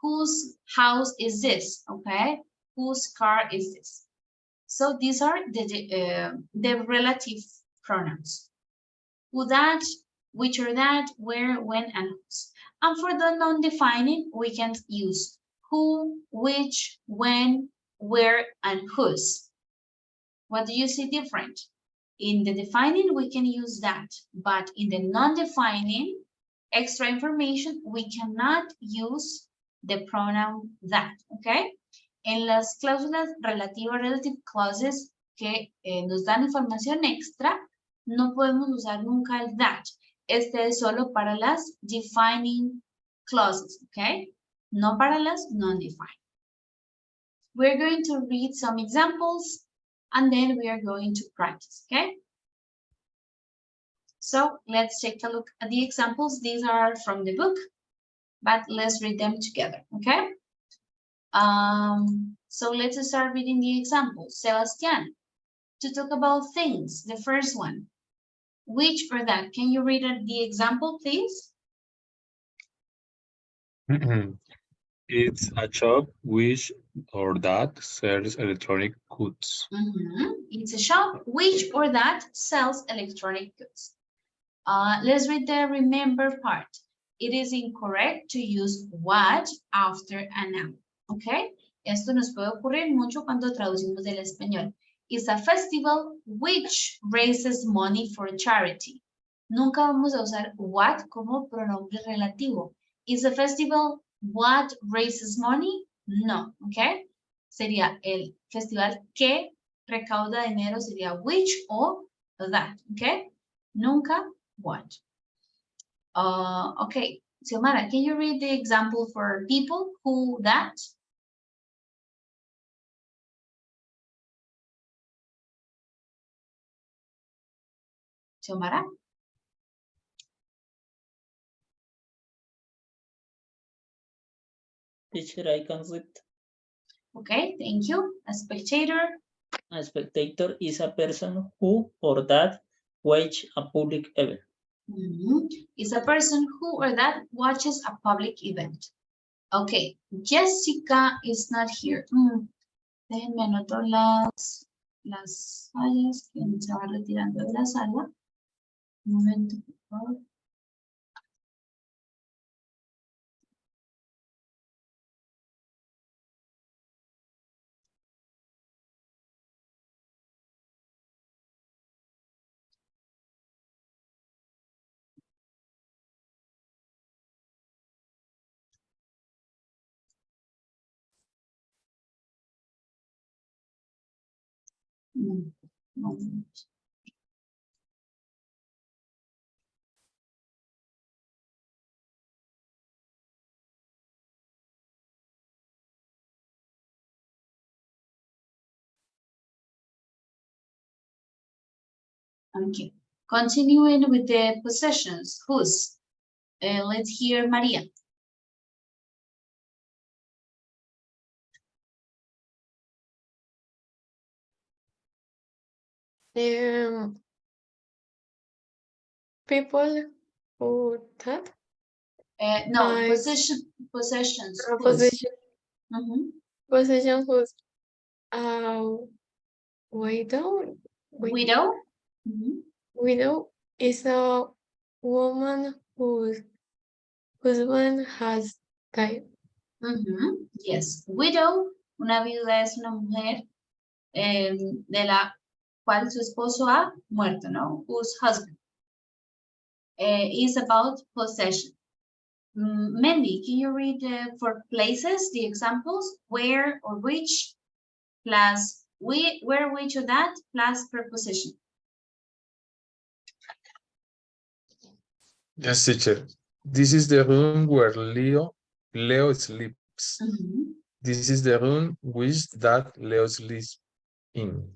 Whose house is this, okay? Whose car is this? So these are the relative pronouns. Who, that, which or that, where, when, and whose. And for the non-defining, we can use who, which, when, where, and whose. What do you see different? In the defining, we can use that, but in the non-defining, extra information, we cannot use the pronoun that, okay? En las cláusulas relativas, relative clauses que nos dan información extra, no podemos usar nunca el that. Este es solo para las defining clauses, okay? No para las non-defined. We're going to read some examples and then we are going to practice, okay? So let's take a look at the examples. These are from the book, but let's read them together, okay? So let's start reading the examples. Sebastian, to talk about things, the first one. Which or that? Can you read the example, please? It's a shop which or that sells electronic goods. It's a shop which or that sells electronic goods. Let's read the remember part. It is incorrect to use what after a noun. Okay? Esto nos puede ocurrir mucho cuando traducimos del español. It's a festival which raises money for charity. Nunca vamos a usar what como pronombre relativo. Is a festival what raises money? No, ¿ok? Sería el festival que recauda dinero, sería which o that, ¿ok? Nunca what. Okay, Xiomara, can you read the example for people who that? Xiomara? Teacher, I can read. Okay, thank you. A spectator? A spectator is a person who or that watch a public event. Is a person who or that watches a public event. Okay, Jessica is not here. Déjenme anotar las fallas que se va retirando de la sala. Un momento, por favor. Moment. Okay. Continuing with the possessions, whose? Let's hear Maria. People who that No, possessions. possession Mm-hmm. possession whose widow Widow. Mm-hmm. widow is a woman whose husband has died. Mm-hmm. Yes, widow, una viuda es una mujer de la cual su esposo ha muerto, ¿no? Whose husband is about possession. Mandy, can you read for places the examples? Where or which plus where, which or that plus preposition. Yes, teacher. This is the room where Leo sleeps. Mm-hmm. This is the room which that Leo sleeps in.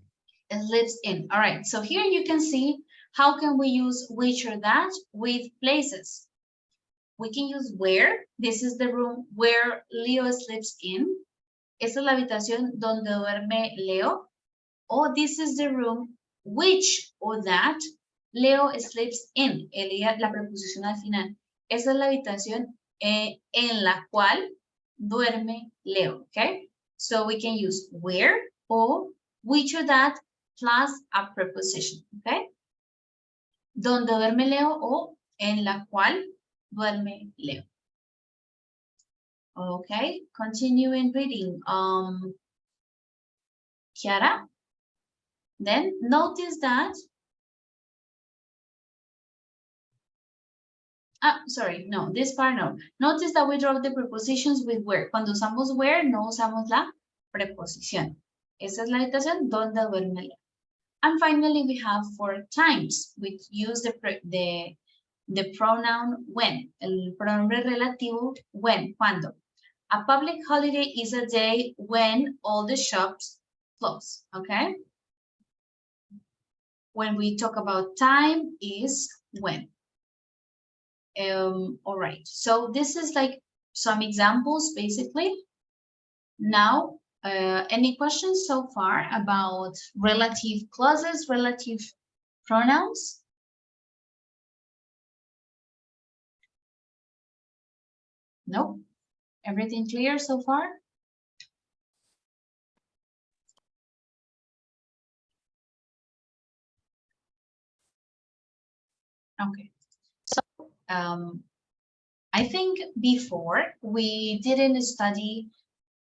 It lives in. All right. So here you can see how can we use which or that with places. We can use where. This is the room where Leo sleeps in. Esta es la habitación donde duerme Leo. Or this is the room which or that Leo sleeps in. La preposición al final. Esa es la habitación en la cual duerme Leo. Okay. So we can use where or which or that plus a preposition. Okay. Donde duerme Leo o en la cual duerme Leo. Okay, continuing reading. Kiara, then notice that. Sorry, no, this part no. Notice that we draw the prepositions with where. Cuando usamos where, no usamos la preposición. Esa es la habitación donde duerme Leo. And finally, we have for times, which use the pronoun when, el pronombre relativo when, cuando. A public holiday is a day when all the shops close, okay? When we talk about time is when. All right, so this is like some examples basically. Now, any questions so far about relative clauses, relative pronouns? No? Everything clear so far? Okay, so I think before we didn't study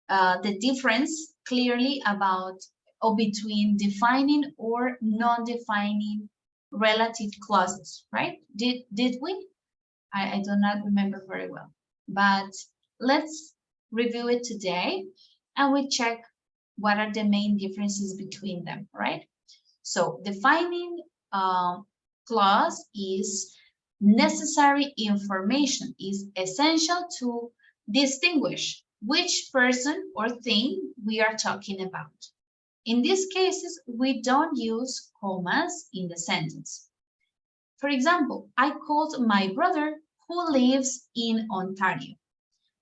the difference clearly about or between defining or non-defining relative clauses, right? Did we? I do not remember very well, but let's review it today and we check what are the main differences between them, right? So defining clause is necessary information, is essential to distinguish which person or thing we are talking about. In these cases, we don't use commas in the sentence. For example, I called my brother who lives in Ontario.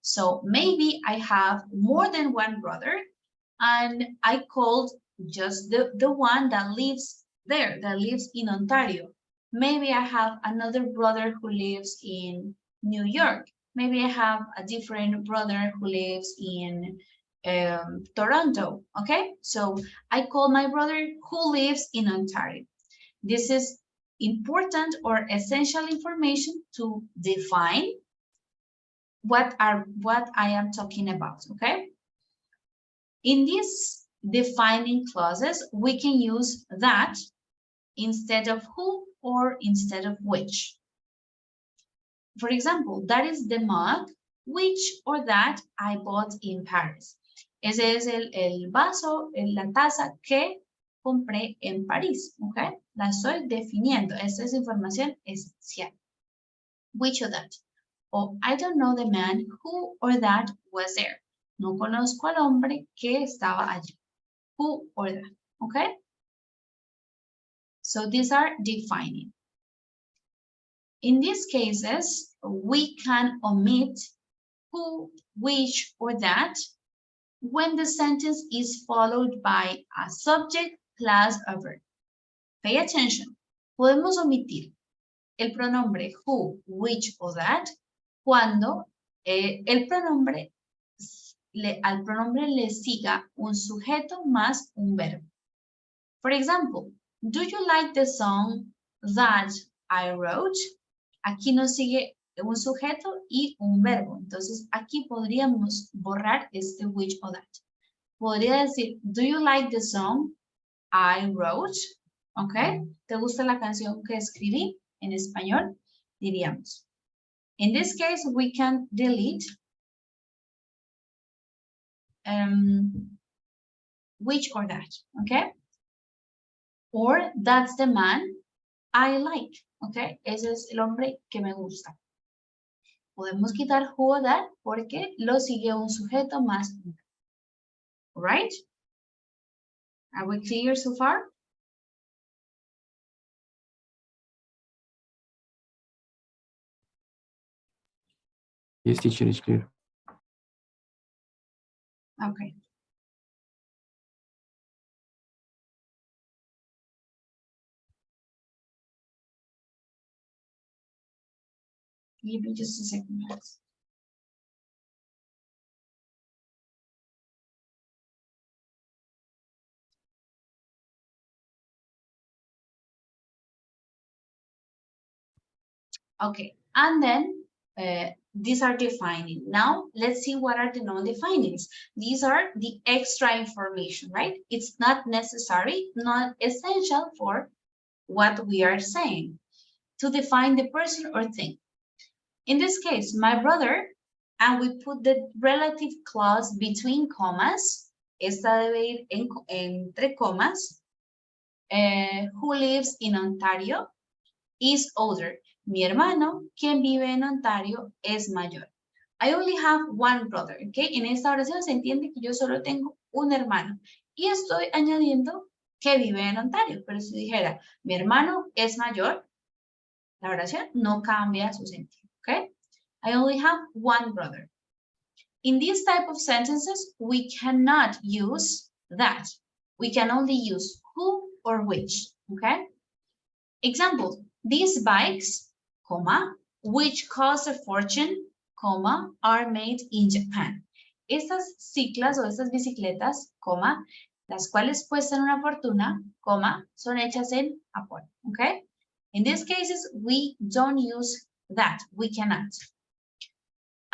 So maybe I have more than one brother and I called just the one that lives there, that lives in Ontario. Maybe I have another brother who lives in New York. Maybe I have a different brother who lives in Toronto, okay? So I call my brother who lives in Ontario. This is important or essential information to define what I am talking about, okay? In these defining clauses, we can use that instead of who or instead of which. For example, that is the mug which or that I bought in Paris. Ese es el vaso, la taza que compré en París, ¿ok? La estoy definiendo. Esta es información esencial. Which or that? O I don't know the man who or that was there. No conozco al hombre que estaba allí. Who or that, ¿ok? So these are defining. In these cases, we can omit who, which, or that when the sentence is followed by a subject plus a verb. Pay attention. Podemos omitir el pronombre who, which o that cuando al pronombre le siga un sujeto más un verbo. For example, do you like the song that I wrote? Aquí nos sigue un sujeto y un verbo. Entonces, aquí podríamos borrar este which o that. Podría decir, do you like the song I wrote? ¿Ok? ¿Te gusta la canción que escribí en español? Diríamos. In this case, we can delete which or that, ¿ok? Or that's the man I like, ¿ok? Ese es el hombre que me gusta. Podemos quitar who or that porque lo sigue un sujeto más un verbo. Right? Are we clear so far? Yes, teacher, is clear. Okay. Give me just a second, guys. Okay, and then these are defining. Now, let's see what are the non-definings. These are the extra information, right? It's not necessary, not essential for what we are saying to define the person or thing. In this case, my brother, and we put the relative clause between commas, esta debe ir entre comas, who lives in Ontario, is older. Mi hermano, quien vive en Ontario, es mayor. I only have one brother, ¿ok? En esta oración se entiende que yo solo tengo un hermano. Y estoy añadiendo que vive en Ontario. Pero si dijera, mi hermano es mayor, la oración no cambia su sentido, ¿ok? I only have one brother. In these type of sentences, we cannot use that. We can only use who or which, ¿ok? Example, these bikes, comma, which cost a fortune, comma, are made in Japan. Estas ciclas o estas bicicletas, comma, las cuales cuestan una fortuna, comma, son hechas en Japón, okay? In these cases, we don't use that, we cannot.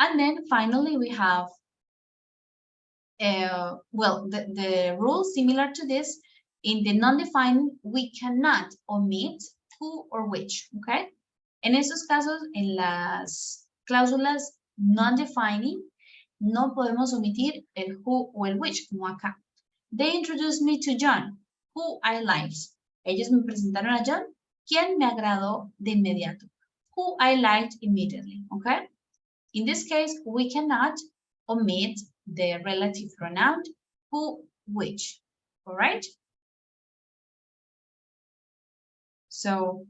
And then finally, we have, well, the rule similar to this, in the non-defined, we cannot omit who or which, okay? En estos casos, en las cláusulas non-defining, no podemos omitir el who o el which, como acá. They introduced me to John, who I liked. Ellos me presentaron a John, quien me agradó de inmediato. Who I liked immediately, okay? In this case, we cannot omit the relative pronoun who, which, all right? So,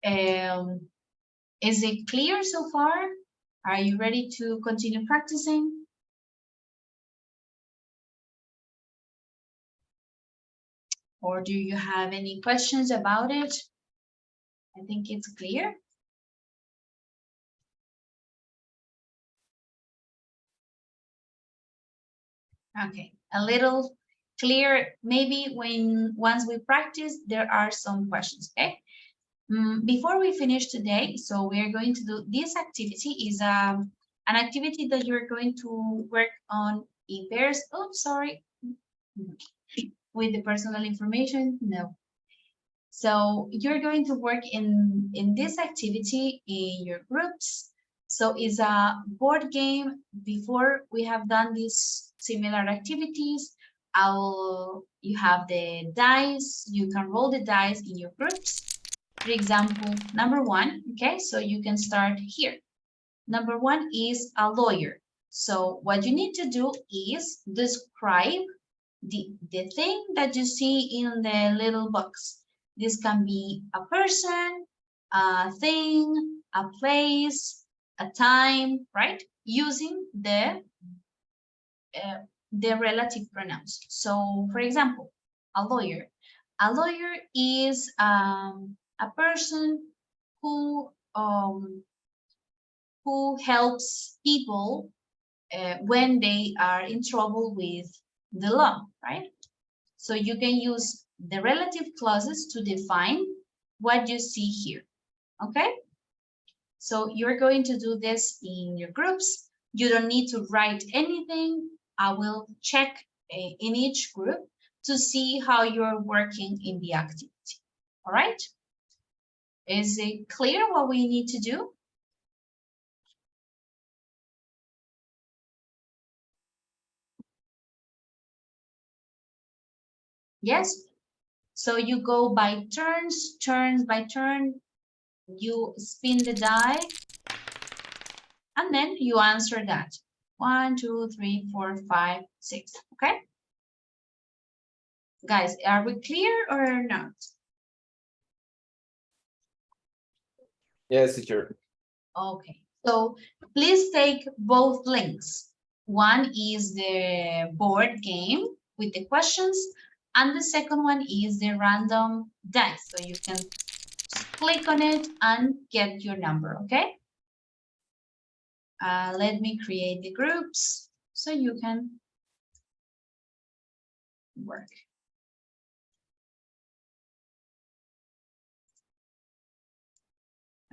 is it clear so far? Are you ready to continue practicing? Or do you have any questions about it? I think it's clear. Okay, a little clear, maybe once we practice, there are some questions, okay? Before we finish today, so we're going to do this activity is an activity that you're going to work on in pairs. Oh, sorry. With the personal information, no. So you're going to work in this activity in your groups. So it's a board game. Before we have done these similar activities, you have the dice, you can roll the dice in your groups. For example, number one, okay, so you can start here. Number one is a lawyer. So what you need to do is describe the thing that you see in the little box. This can be a person, a thing, a place, a time, right? Using the relative pronouns. So, for example, a lawyer. A lawyer is a person who helps people when they are in trouble with the law, right? So you can use the relative clauses to define what you see here, okay? So you're going to do this in your groups. You don't need to write anything. I will check in each group to see how you're working in the activity, all right? Is it clear what we need to do? Yes? So you go by turns by turn. You spin the die, and then you answer that. 1, 2, 3, 4, 5, 6. Okay? Guys, are we clear or not? Yes, teacher. Okay. So please take both links. One is the board game with the questions, and the second one is the random dice. So you can just click on it and get your number, okay? Let me create the groups so you can work.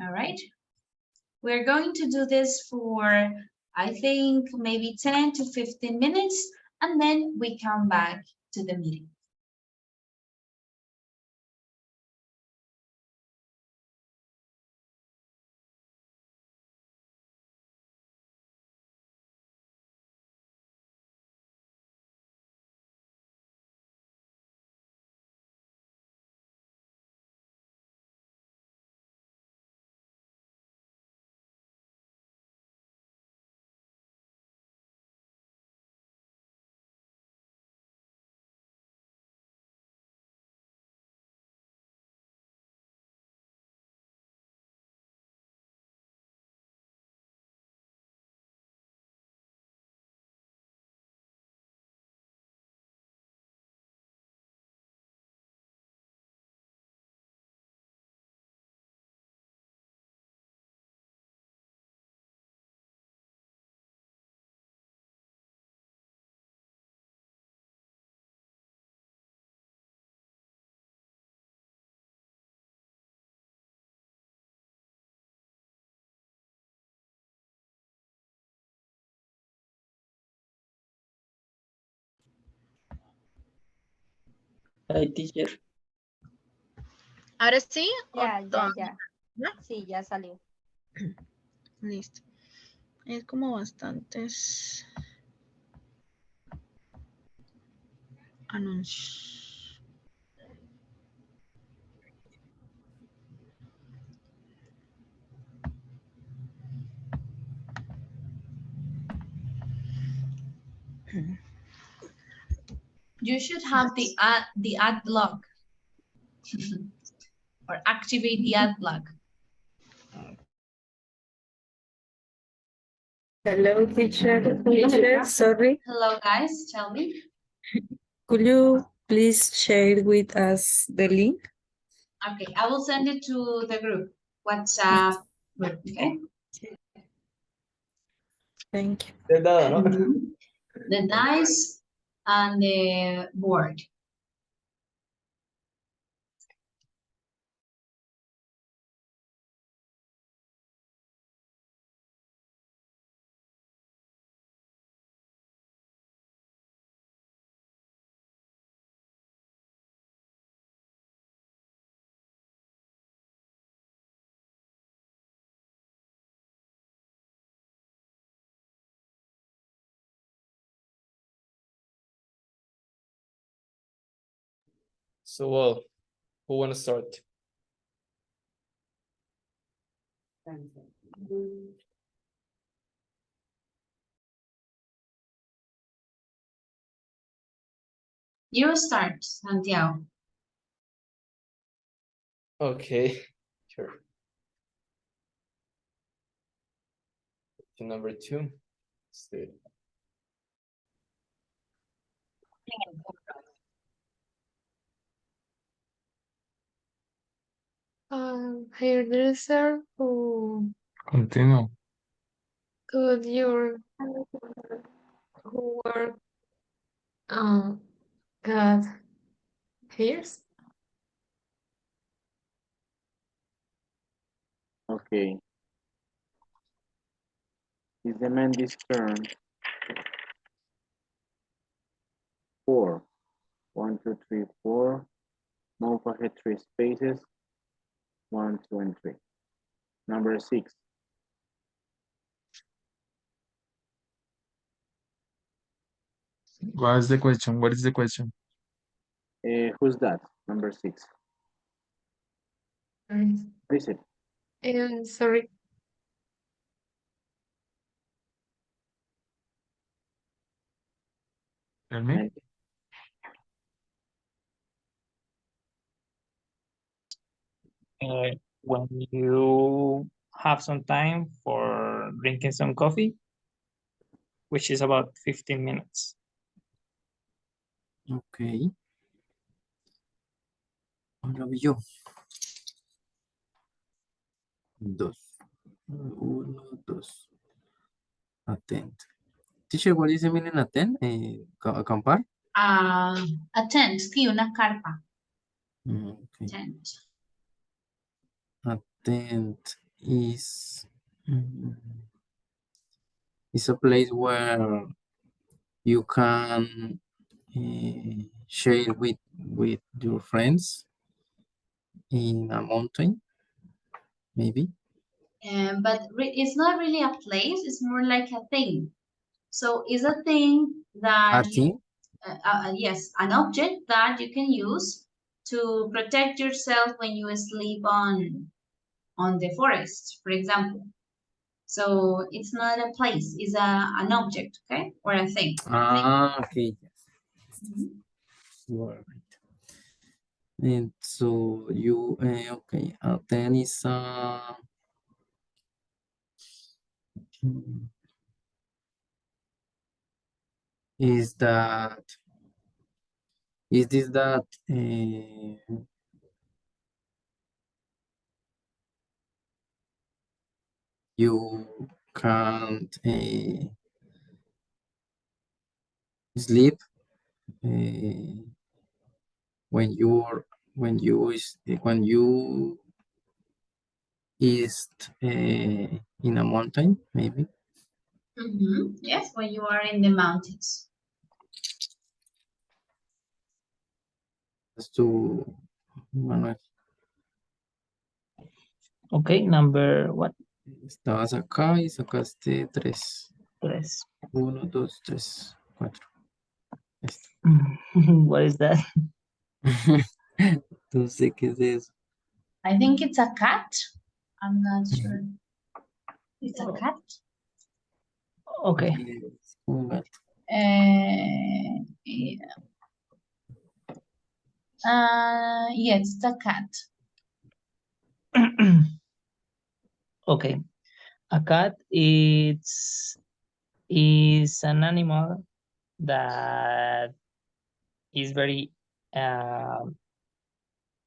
All right. We're going to do this for, I think, maybe 10 to 15 minutes, and then we come back to the meeting. Hi, teacher. ¿Ahora sí? Ya, ¿O ya, ya. ¿Ya? Sí, ya salió. Listo. Es como bastantes anuncios. You should have the ad block or activate the ad block. Hello, teacher. Teacher, sorry. Hello, guys. Tell me. Could you please share with us the link? Okay, I will send it to the group, WhatsApp group, okay? Thank you. The dice and the board. So, well, who want to start? You start, Santiago. Okay, sure. Number 2. Let's do it. Hairdresser who Continue. could your who work got hairs. Okay. Is the man this turn? 4. 1, 2, 3, 4. Move ahead 3 spaces. 1, 2, and 3. Number 6. What is the question? What is the question? Who's that? Number 6. What is it? Sorry. Tell me. When you have some time for drinking some coffee, which is about 15 minutes. Okay. Ahora voy yo. 2. 1, 2. Attend. Teacher, what is the meaning attend? Acampar? A tent, sí, una carpa. Okay. Tent. Attend is a place where you can share with your friends in a mountain, maybe. But it's not really a place, it's more like a thing. So it's a thing that A thing? yes, an object that you can use to protect yourself when you sleep on the forest, for example. So it's not a place, it's an object, okay, or a thing. Okay. Mhm. You are right. And so you okay. Then is is that is this that you can't sleep when you is in a mountain, maybe? Yes, when you are in the mountains. Just to Manuel. Okay, number what? Estabas acá y sacaste 3. 3. 1, 2, 3, 4. What is that? No sé qué es eso. I think it's a cat. I'm not sure. It's a cat. Okay. Yes, un gato. Yeah. Yes, it's a cat. Okay. A cat is an animal that is very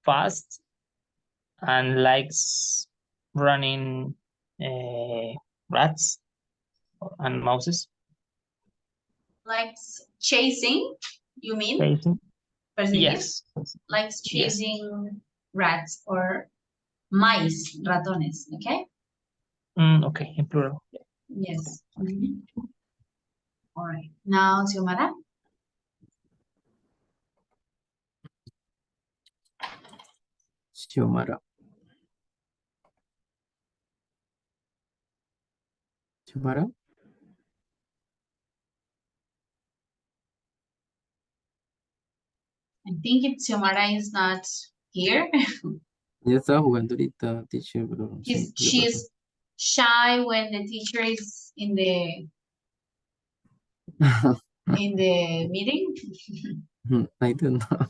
fast and likes running rats and mouses. Likes chasing, you mean? Chasing? Perseguir? Yes. Likes Yes. chasing rats or mice, ratones, okay? Okay, in plural. Yes. All right. Now, Xiomara. Xiomara. Xiomara. I think if Xiomara is not here. Ella estaba jugando ahorita, teacher, pero no sé qué le pasó. She's shy when the teacher is in the meeting. I don't know.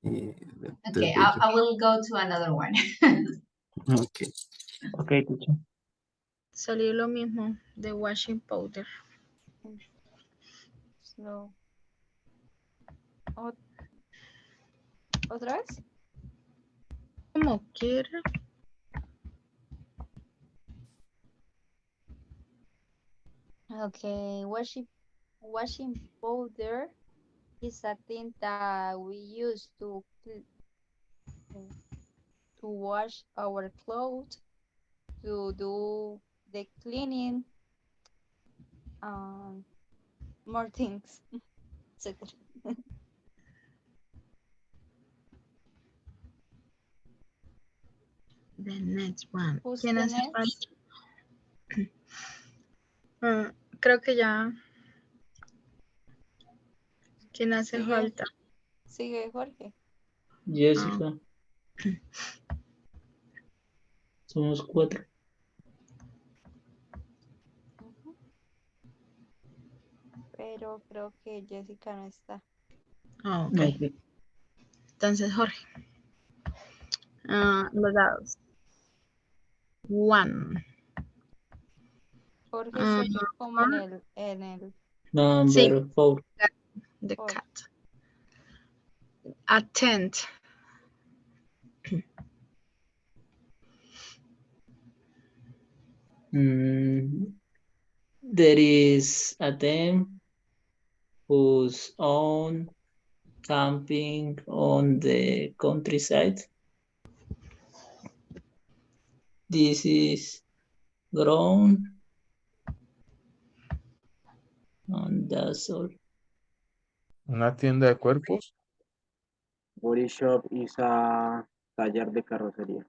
Okay, I will go to another one. Okay. Okay, teacher. Salió lo mismo de washing powder. No. ¿Otra vez? Como quiera. Okay, washing powder is a thing that we use to wash our clothes, to do the cleaning, more things, etc. The next one. Who's ¿Quién the hace next? falta? Creo que ya. ¿Quién hace Sigue. falta? Sigue Jorge. Jessica. Somos 4. Pero creo que Jessica no está. Ok. Entonces, Jorge. Los dados. 1. Jorge sigue como en el Number 4. The cat. Attend. There is a team who's on camping on the countryside. This is grown, and that's all. Una tienda de cuerpos. Body shop is a taller de carrocería.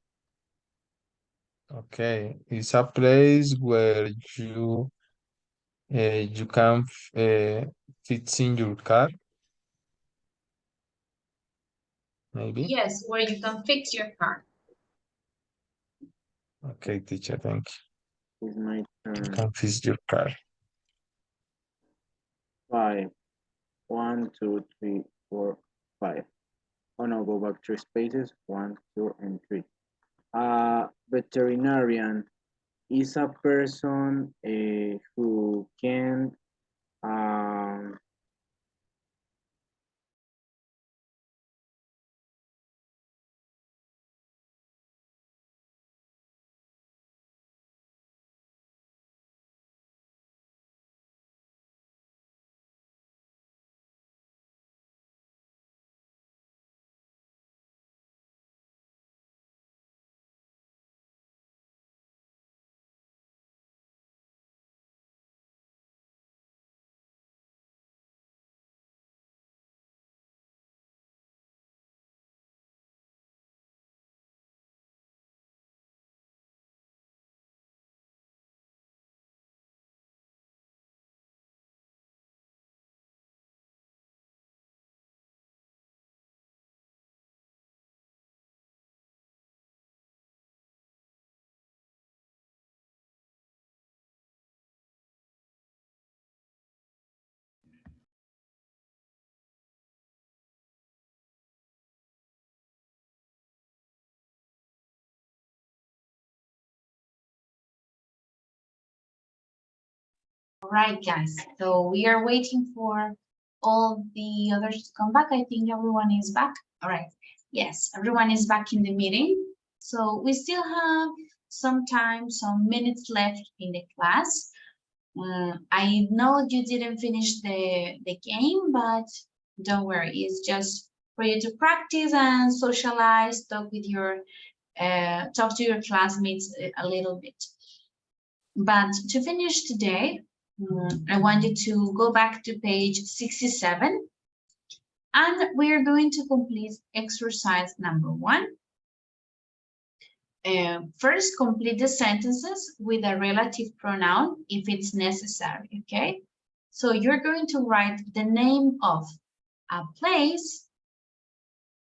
Okay, it's a place where you can fix in your car. Maybe. Yes, where you can fix your car. Okay, teacher, thank you. It's my You turn. can fix your car. 5. 1, 2, 3, 4, 5. Oh no, go back 3 spaces. 1, 2, and 3. Veterinarian is a person who can All right, guys. So we are waiting for all the others to come back. I think everyone is back. All right. Yes, everyone is back in the meeting. So we still have some time, some minutes left in the class. I know you didn't finish the game, but don't worry. It's just for you to practice and socialize, talk with your, talk to your classmates a little bit. But to finish today, I want you to go back to page 67, and we are going to complete exercise number 1. First, complete the sentences with a relative pronoun if it's necessary, okay? So you're going to write the name of a place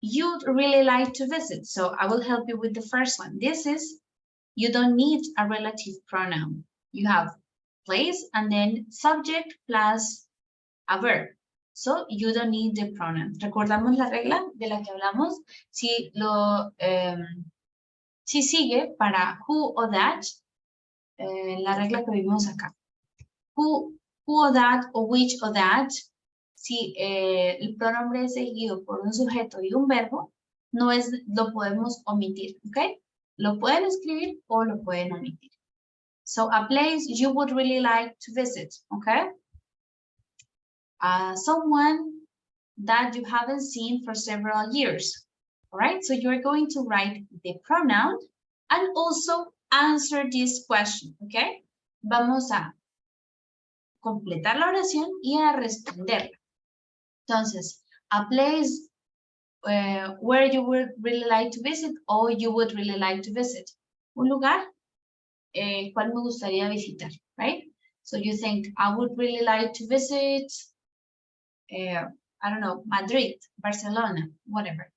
you'd really like to visit. So I will help you with the first one. This is, you don't need a relative pronoun. You have place and then subject plus a verb. So you don't need the pronoun. Recordamos la regla de la que hablamos. Si sigue para who or that, la regla que vimos acá. Who or that o which or that, si el pronombre es seguido por un sujeto y un verbo, lo podemos omitir, ¿ok? Lo pueden escribir o lo pueden omitir. So a place you would really like to visit, okay? Someone that you haven't seen for several years, all right? So you're going to write the pronoun and also answer this question, okay? Vamos a completar la oración y a responderla. Entonces, a place where you would really like to visit or you would really like to visit. Un lugar cual me gustaría visitar, right? So you think, I would really like to visit, I don't know, Madrid, Barcelona, whatever.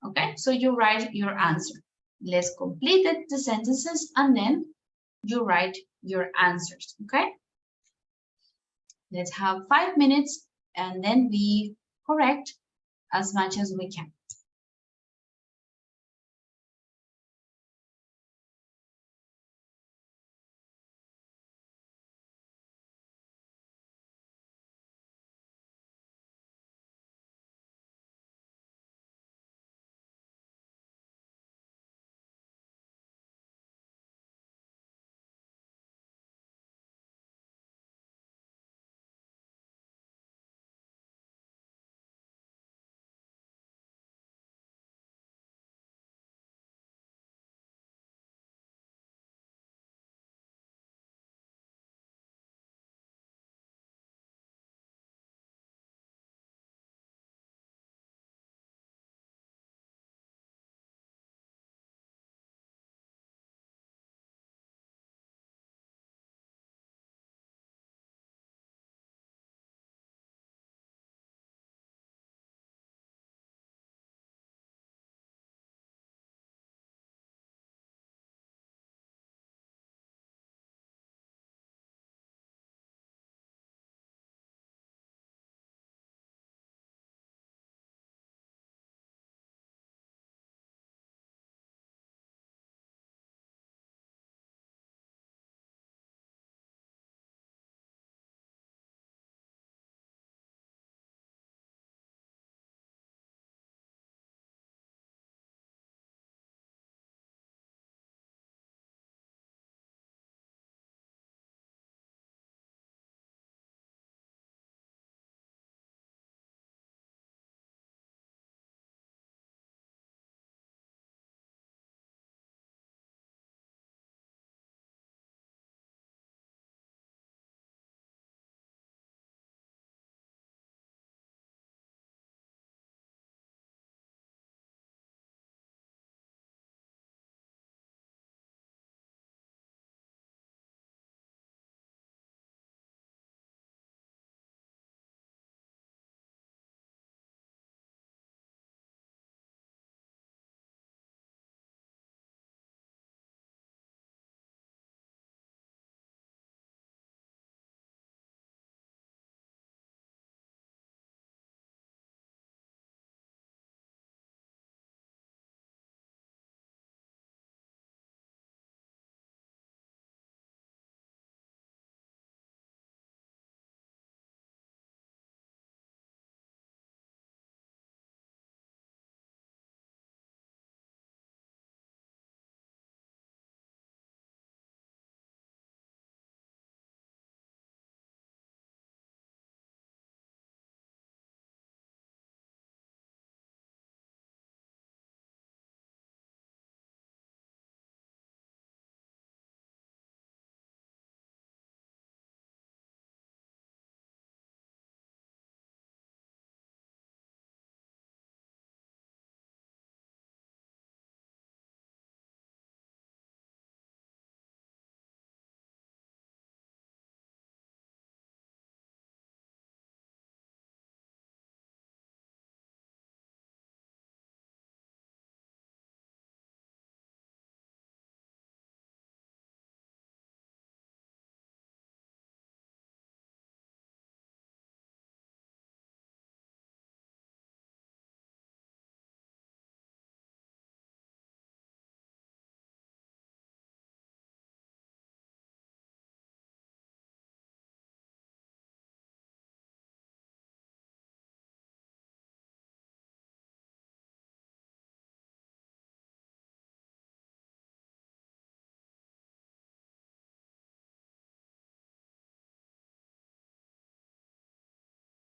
Okay, so you write your answer. Let's complete the sentences and then you write your answers, okay? Let's have 5 minutes and then we correct as much as we can.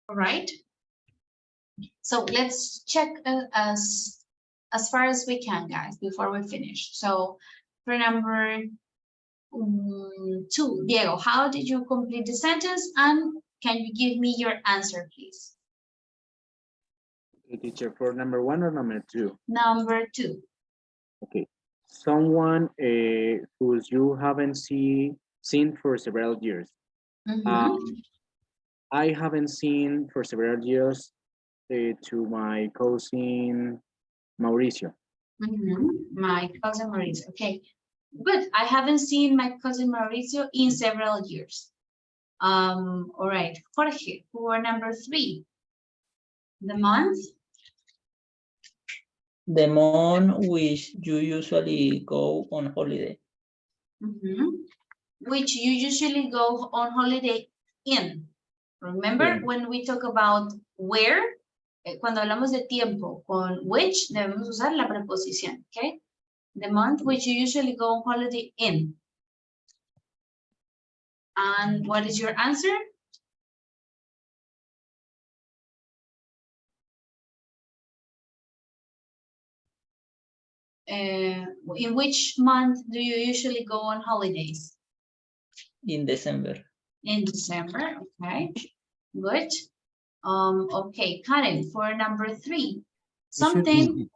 All right. So let's check as far as we can, guys, before we finish. So for number 2, Diego, how did you complete the sentence? And can you give me your answer, please? Okay, teacher, for number 1 or number 2? Number 2. Okay. Someone whose you haven't seen for several years. I haven't seen for several years to my cousin Mauricio. My cousin Mauricio. Okay, good. I haven't seen my cousin Mauricio in several years. All right, Jorge, for number 3. The month? The month which you usually go on holiday. Which you usually go on holiday in. Remember when we talk about where, cuando hablamos de tiempo con which, debemos usar la preposición, okay? The month which you usually go on holiday in. And what is your answer? In which month do you usually go on holidays? In December. In December, okay, good. Okay, Karen, for number 3, something.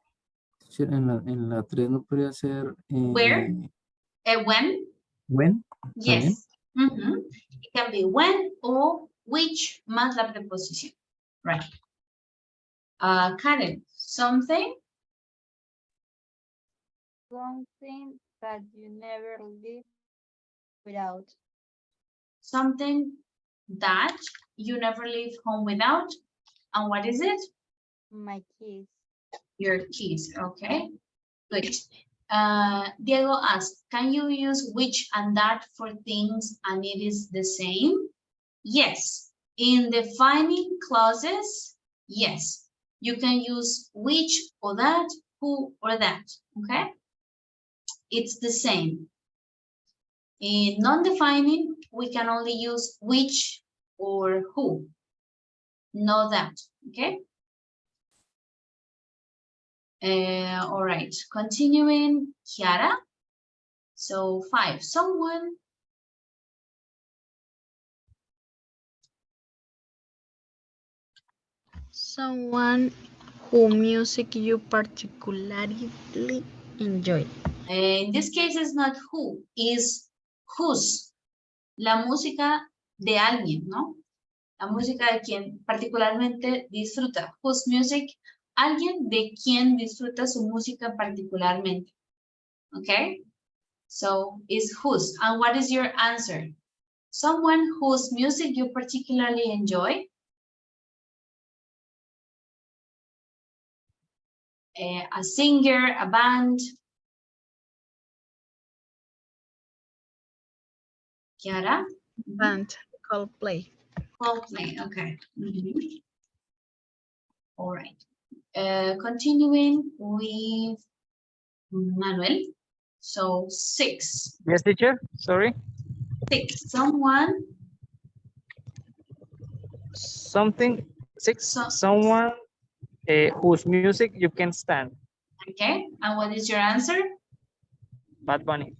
En la 3 no podría ser. Where? When? When? Yes. It can be when or which más la preposición. Right. Karen, something? Something that you never live without. Something that you never leave home without. And what is it? My keys. Your keys, okay. Good. Diego asked, can you use which and that for things and it is the same? Yes. In defining clauses, yes. You can use which or that, who or that, okay? It's the same. In non-defining, we can only use which or who, no that, okay? All right, continuing, Kiara. So 5, someone. Someone whose music you particularly enjoy. In this case, it's not who, is whose. La música de alguien, ¿no? La música de quien particularmente disfruta. Whose music, alguien de quien disfruta su música particularmente. Okay? So, is whose. And what is your answer? Someone whose music you particularly enjoy. A singer, a band. Kiara? Band, Coldplay. Coldplay, okay. All right. Continuing with Manuel. So 6. Yes, teacher. Sorry. 6. Someone. Something. 6. Someone whose music you can stand. Okay. And what is your answer? Bad Bunny.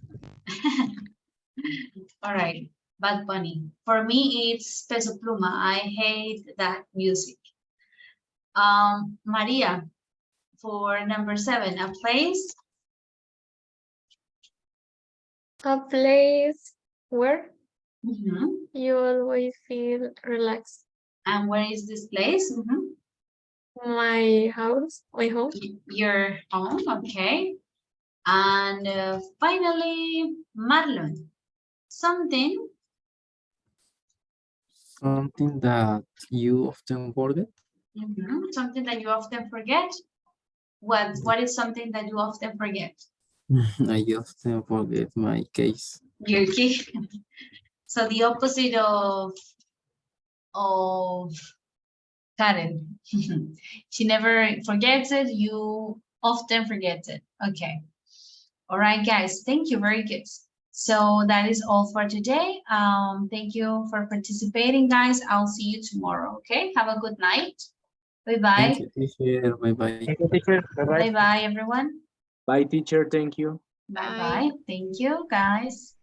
All right. Bad Bunny. For me, it's Peso Pluma. I hate that music. Maria, for number 7, a place. A place where you always feel relaxed. And where is this place? My house, my home. Your home, okay. And finally, Marlon, something. Something that you often forget. Something that you often forget. What is something that you often forget? I often forget my case. Your key. So the opposite of Karen. She never forgets it. You often forget it. Okay. All right, guys. Thank you. Very good. So that is all for today. Thank you for participating, guys. I'll see you tomorrow, okay? Have a good night. Bye-bye. Thank you, teacher. Bye-bye. Thank you, teacher. Bye-bye. Bye-bye, everyone. Bye, teacher. Thank you. Bye-bye. Thank you, guys.